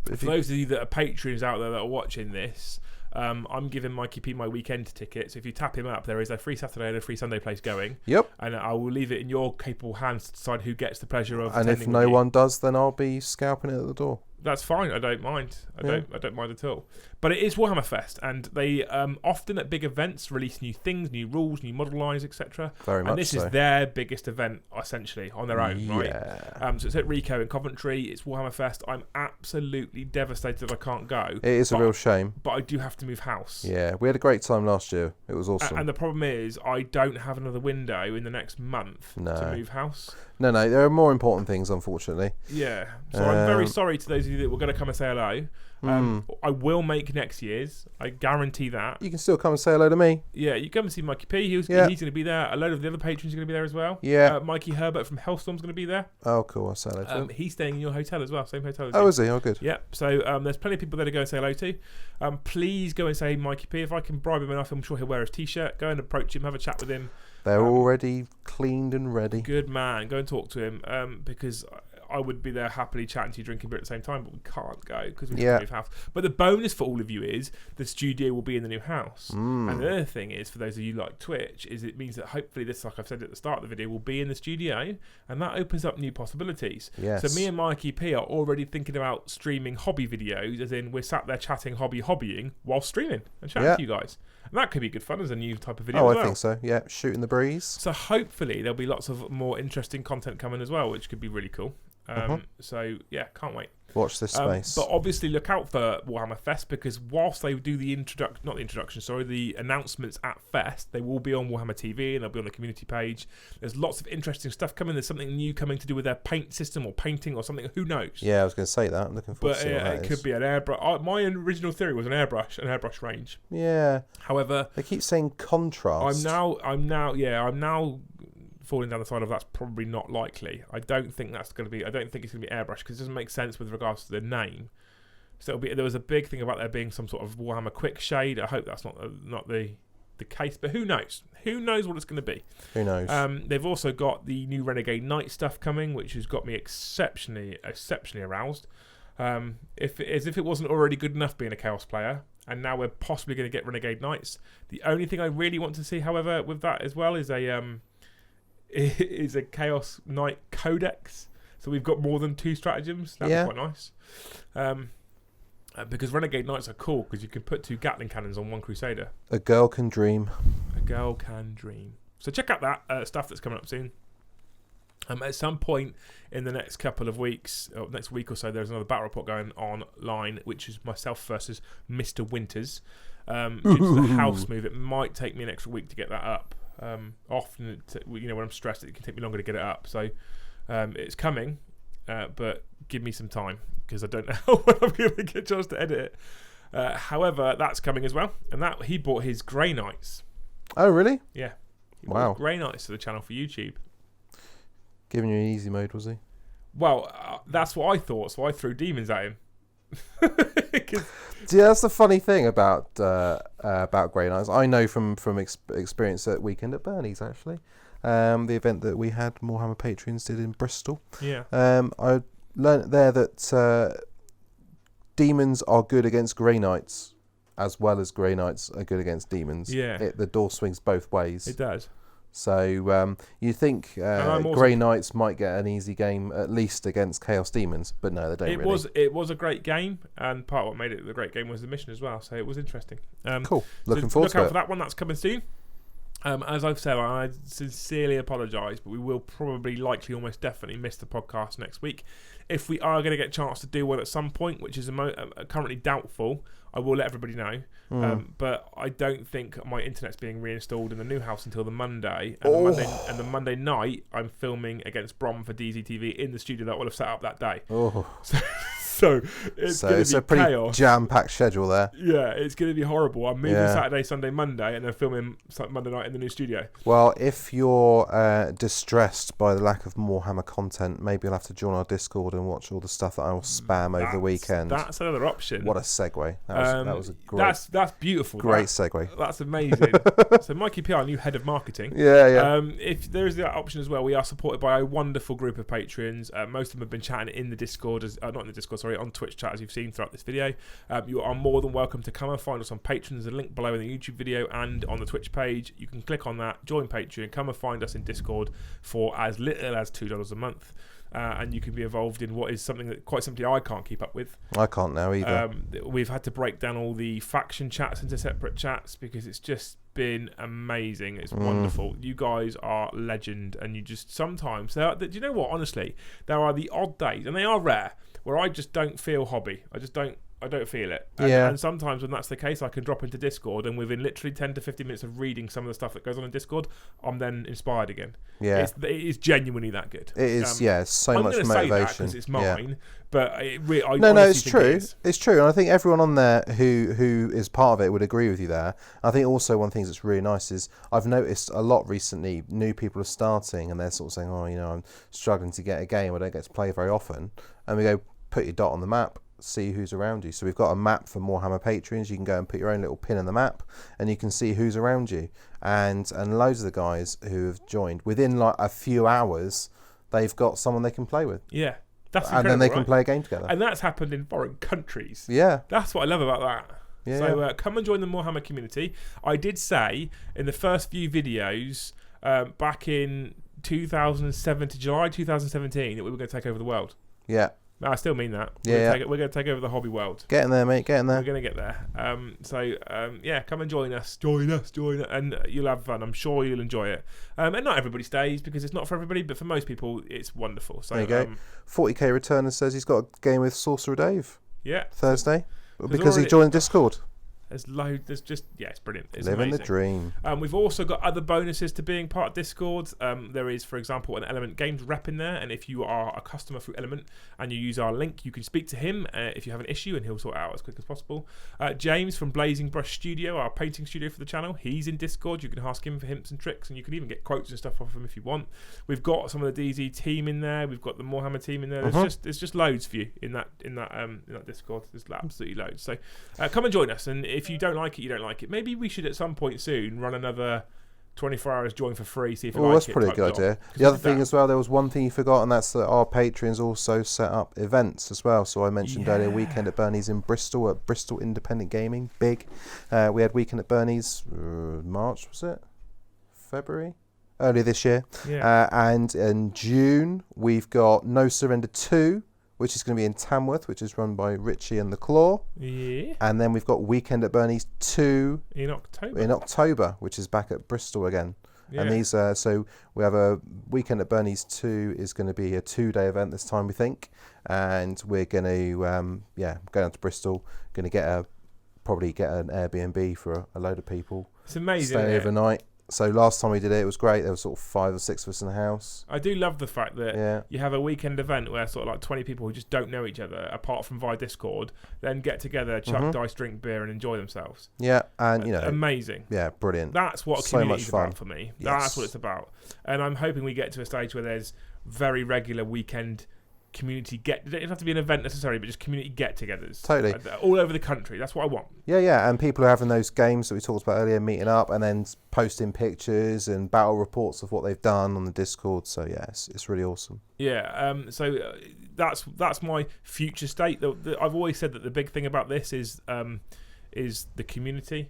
those of you that are patrons out there that are watching this, I'm giving Mikey P my weekend ticket. So if you tap him up, there is a free Saturday and a free Sunday place going. Yep. And I will leave it in your capable hands to decide who gets the pleasure of. And if no one does, then I'll be scalping it at the door. That's fine. I don't mind. I don't mind at all. But it is Warhammer Fest, and they often at big events release new things, new rules, new model lines, etc. Very much so. And this is their biggest event, essentially, on their own, right? So it's at Rico in Coventry. It's Warhammer Fest. I'm absolutely devastated I can't go. It is a real shame. But I do have to move house. Yeah, we had a great time last year. It was awesome. And the problem is, I don't have another window in the next month to move house. No, there are more important things, unfortunately. Yeah. So I'm very sorry to those of you that were going to come and say hello. I will make next year's. I guarantee that. You can still come and say hello to me. Yeah, you come and see Mikey P. He's going to be there. A load of the other patrons are going to be there as well. Yeah. Mikey Herbert from Hellstorm's going to be there. Oh, cool. I'll say hello to him. He's staying in your hotel as well. Same hotel as you. Oh, is he? Oh, good. Yeah. So there's plenty of people there to go and say hello to. Please go and say Mikey P. If I can bribe him enough, I'm sure he'll wear his T-shirt. Go and approach him. Have a chat with him. They're already cleaned and ready. Good man. Go and talk to him because I would be there happily chatting to you, drinking beer at the same time, but we can't go because we have to move house. But the bonus for all of you is the studio will be in the new house. And the other thing is, for those of you like Twitch, is it means that hopefully this, like I've said at the start of the video, will be in the studio, and that opens up new possibilities. Yes. So me and Mikey P are already thinking about streaming hobby videos, as in we're sat there chatting hobbying while streaming and chatting to you guys. And that could be good fun as a new type of video as well. I think so. Yeah, shooting the breeze. So hopefully there'll be lots of more interesting content coming as well, which could be really cool. So yeah, can't wait. Watch this space. But obviously look out for Warhammer Fest, because whilst they do the the announcements at Fest, they will be on Warhammer TV and they'll be on the community page. There's lots of interesting stuff coming. There's something new coming to do with their paint system or painting or something. Who knows? Yeah, I was going to say that. I'm looking forward to seeing what that it could be an airbrush. My original theory was an airbrush range. Yeah. However, they keep saying contrast. I'm now falling down the side of that's probably not likely. I don't think it's going to be airbrush, because it doesn't make sense with regards to the name. So there was a big thing about there being some sort of Warhammer quick shade. I hope that's not the case, but who knows what it's going to be. Who knows. They've also got the new Renegade Knight stuff coming, which has got me exceptionally aroused. If it wasn't already good enough being a Chaos player, and now we're possibly going to get Renegade Knights. The only thing I really want to see, however, with that as well is a Chaos Knight Codex. So we've got more than 2 stratagems. That'd be quite nice. Because Renegade Knights are cool, because you can put 2 Gatling cannons on 1 Crusader. A girl can dream. A girl can dream. So check out that stuff that's coming up soon. At some point in the next couple of weeks, or next week or so, there's another battle report going online, which is myself versus Mr. Winters. Due to the house move, it might take me an extra week to get that up. Often, when I'm stressed, it can take me longer to get it up. So it's coming, but give me some time, because I don't know when I'm going to get a chance to edit it. However, that's coming as well, and that he bought his Grey Knights. Oh, really? Yeah. He bought Grey Knights to the channel for YouTube. Giving you an easy mode, was he? Well, that's what I thought, so I threw demons at him. Yeah, that's the funny thing about Grey Knights. I know from experience at Weekend at Bernie's, actually, the event that we had Warhammer Patrons did in Bristol. Yeah. I learnt there that demons are good against Grey Knights, as well as Grey Knights are good against demons. Yeah. The door swings both ways. It does. So you think Grey Knights might get an easy game, at least against Chaos Demons, but no, they don't really. It was a great game, and part of what made it the great game was the mission as well, so it was interesting. Cool. Looking forward to it. Look out for that one. That's coming soon. As I've said, I sincerely apologise, but we will probably, likely, almost definitely miss the podcast next week. If we are going to get a chance to do one at some point, which is currently doubtful, I will let everybody know. But I don't think my internet's being reinstalled in the new house until the Monday. And the Monday night, I'm filming against Brom for DZTV in the studio that will have set up that day. So it's a pretty chaos. Jam-packed schedule there. Yeah, it's going to be horrible. I'm moving Saturday, Sunday, Monday, and then filming Monday night in the new studio. Well, if you're distressed by the lack of Warhammer content, maybe you'll have to join our Discord and watch all the stuff that I will spam over the weekend. That's another option. What a segue. That was a great... That's beautiful. Great segue. That's amazing. So Mikey P, our new head of marketing. Yeah. If there is that option as well, we are supported by a wonderful group of patrons. Most of them have been chatting in the Discord, not in the Discord, on Twitch chat, as you've seen throughout this video. You are more than welcome to come and find us on Patreon. There's a link below in the YouTube video and on the Twitch page. You can click on that, join Patreon, come and find us in Discord for as little as $2 a month. And you can be involved in what is something that quite simply I can't keep up with. I can't now either. We've had to break down all the faction chats into separate chats because it's just been amazing. It's wonderful. You guys are legend, and you just sometimes do you know what? Honestly, there are the odd days, and they are rare, where I just don't feel hobby. I don't feel it. And sometimes when that's the case, I can drop into Discord, and within literally 10 to 15 minutes of reading some of the stuff that goes on in Discord, I'm then inspired again. Yeah. It is genuinely that good. It is, it's so much motivation. I'm going to say that because it's mine, but it's true. It's true, and I think everyone on there who is part of it would agree with you there. I think also one thing that's really nice is I've noticed a lot recently, new people are starting, and they're sort of saying, I'm struggling to get a game, I don't get to play very often. And we go, put your dot on the map, see who's around you. So we've got a map for Warhammer Patreons. You can go and put your own little pin in the map, and you can see who's around you. And loads of the guys who have joined, within like a few hours, they've got someone they can play with. Yeah, that's incredible, and then they can play a game together. And that's happened in foreign countries. Yeah, that's what I love about that. Yeah. So come and join the Warhammer community. I did say in the first few videos back in 2007 to July 2017 that we were going to take over the world. Yeah. No, I still mean that. We're going to take over the hobby world. Get in there, mate. Get in there. We're going to get there. Come and join us. Join us. And you'll have fun. I'm sure you'll enjoy it. And not everybody stays because it's not for everybody, but for most people, it's wonderful. So, there you go. 40k returner says he's got a game with Sorcerer Dave. Yeah. Thursday. Because he joined Discord. There's loads. There's just it's brilliant. It's living amazing. The dream. We've also got other bonuses to being part of Discord. There is, for example, an Element Games rep in there, and if you are a customer through Element and you use our link, you can speak to him if you have an issue, and he'll sort it out as quick as possible. James from Blazing Brush Studio, our painting studio for the channel, he's in Discord. You can ask him for hints and tricks, and you can even get quotes and stuff off of him if you want. We've got some of the DZ team in there. We've got the Warhammer team in there. There's just loads for you in that Discord. There's absolutely loads. So come and join us, and if you don't like it, you don't like it. Maybe we should at some point soon run another 24 hours join for free, see if you like it. That's probably a good idea. The other thing as well, there was one thing you forgot, and that's that our Patreons also set up events as well. So I mentioned earlier, Weekend at Bernie's in Bristol at Bristol Independent Gaming, big. We had Weekend at Bernie's March, was it? February? Earlier this year. Yeah. And in June, we've got No Surrender 2, which is going to be in Tamworth, which is run by Richie and the Claw. Yeah. And then we've got Weekend at Bernie's 2 in October, which is back at Bristol again. Yeah. And these, so we have a Weekend at Bernie's 2 is going to be a 2-day event this time, we think. And we're going to, go down to Bristol, going to probably get an Airbnb for a load of people. It's amazing. Stay overnight. So last time we did it, it was great. There was sort of 5 or 6 of us in the house. I do love the fact that you have a weekend event where sort of like 20 people who just don't know each other, apart from via Discord, then get together, chuck dice, drink beer, and enjoy themselves. Yeah, and amazing. Yeah, brilliant. That's what a community is about for me. Yes. That's what it's about. And I'm hoping we get to a stage where there's very regular weekend community it doesn't have to be an event necessarily, but just community get-togethers. Totally. All over the country. That's what I want. Yeah, and people are having those games that we talked about earlier, meeting up and then posting pictures and battle reports of what they've done on the Discord. So yeah, it's really awesome. Yeah, that's my future state. I've always said that the big thing about this is the community.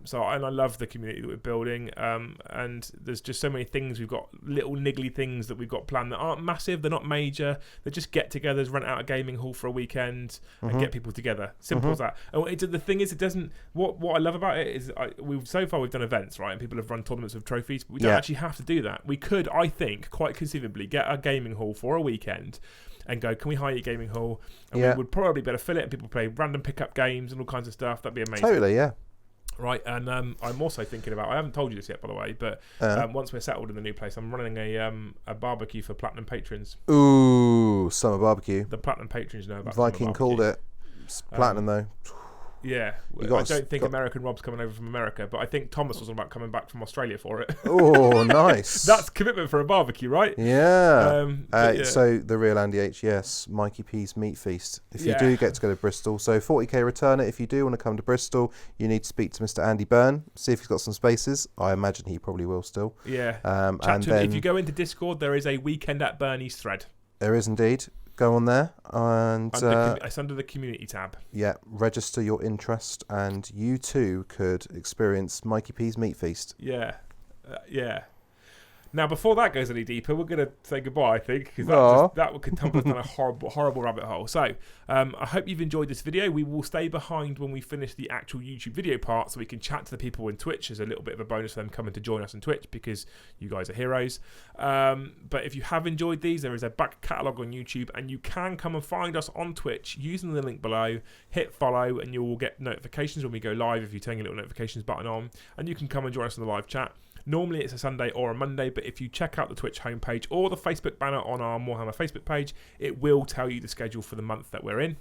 So I love the community that we're building, and there's just so many things. We've got little niggly things that we've got planned that aren't massive, they're not major, they're just get-togethers, rent out a gaming hall for a weekend and get people together. Simple as that. And the thing is, it doesn't. What I love about it is we've done events, right, and people have run tournaments with trophies, but we don't actually have to do that. We could, I think, quite conceivably get a gaming hall for a weekend and go, can we hire your gaming hall? And we would probably better fill it, and people play random pickup games and all kinds of stuff. That'd be amazing. Totally, yeah. Right, and I'm also thinking about, I haven't told you this yet, by the way, but once we're settled in the new place, I'm running a barbecue for Platinum patrons. Ooh, summer barbecue. The Platinum patrons know about Viking called it. It's Platinum, though. Yeah, I don't think American Rob's coming over from America, but I think Thomas was about coming back from Australia for it. Oh, nice. That's commitment for a barbecue, right? Yeah. So the real Andy H, yes, Mikey P's Meat Feast. If you do get to go to Bristol, so 40k returner, if you do want to come to Bristol, you need to speak to Mr. Andy Byrne, see if he's got some spaces. I imagine he probably will still. Yeah. And then, if you go into Discord, there is a Weekend at Bernie's thread. There is indeed. Go on there and it's under the community tab. Yeah, register your interest, and you too could experience Mikey P's meat feast. Yeah. Now, before that goes any deeper, we're going to say goodbye, I think, because that could tumble us down a horrible rabbit hole. So, I hope you've enjoyed this video. We will stay behind when we finish the actual YouTube video part, so we can chat to the people in Twitch. There's a little bit of a bonus for them coming to join us on Twitch, because you guys are heroes. But if you have enjoyed these, there is a back catalogue on YouTube, and you can come and find us on Twitch using the link below. Hit follow, and you will get notifications when we go live if you turn your little notifications button on, and you can come and join us in the live chat. Normally it's a Sunday or a Monday, but if you check out the Twitch homepage or the Facebook banner on our Warhammer Facebook page, it will tell you the schedule for the month that we're in.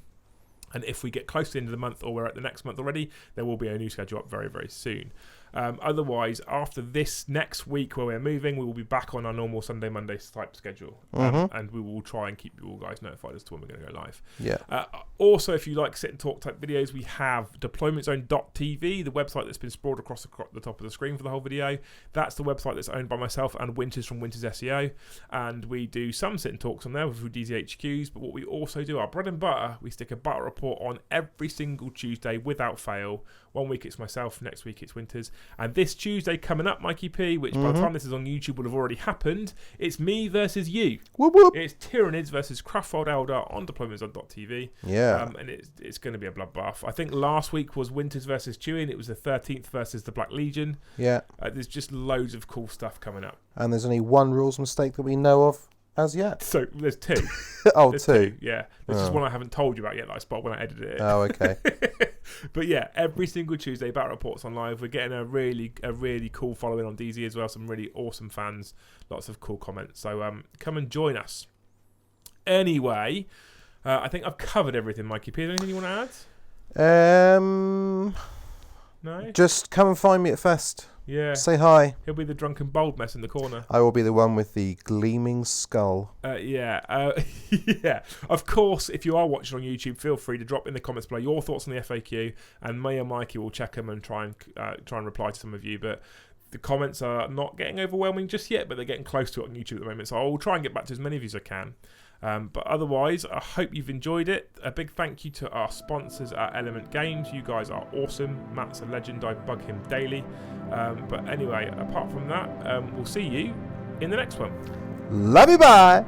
And if we get close to the end of the month, or we're at the next month already, there will be a new schedule up very, very soon. Otherwise, after this next week where we're moving, we will be back on our normal Sunday, Monday type schedule. And we will try and keep you all guys notified as to when we're going to go live. Yeah. Also, if you like sit and talk type videos, we have deploymentzone.tv, the website that's been sprawled across the top of the screen for the whole video. That's the website that's owned by myself and Winters from Winters SEO. And we do some sit and talks on there with DZHQs, but what we also do, our bread and butter, we stick a battle report on every single Tuesday without fail. 1 week it's myself, next week it's Winters. And this Tuesday coming up, Mikey P, which by the time this is on YouTube will have already happened, it's me versus you. Whoop, whoop. It's Tyranids versus Craftfold Elder on deploymentzone.tv. Yeah. And it's going to be a bloodbath. I think last week was Winters versus Chewie, and it was the 13th versus the Black Legion. Yeah. There's just loads of cool stuff coming up. And there's only one rules mistake that we know of as yet. So there's two. There's two. Yeah. There's just one I haven't told you about yet that I spotted when I edited it. Oh, okay. But yeah, every single Tuesday, Battle Reports on live. We're getting a really cool following on DZ as well. Some really awesome fans. Lots of cool comments. So come and join us. Anyway, I think I've covered everything, Mikey P. Is there anything you want to add? No? Just come and find me at Fest. Yeah. Say hi. He'll be the drunken bold mess in the corner. I will be the one with the gleaming skull. Yeah. Of course, if you are watching on YouTube, feel free to drop in the comments below your thoughts on the FAQ, and me and Mikey will check them and try and reply to some of you. But the comments are not getting overwhelming just yet, but they're getting close to it on YouTube at the moment. So I will try and get back to as many of you as I can. But otherwise, I hope you've enjoyed it. A big thank you to our sponsors at Element Games. You guys are awesome. Matt's a legend. I bug him daily. But anyway, apart from that, we'll see you in the next one. Love you, bye.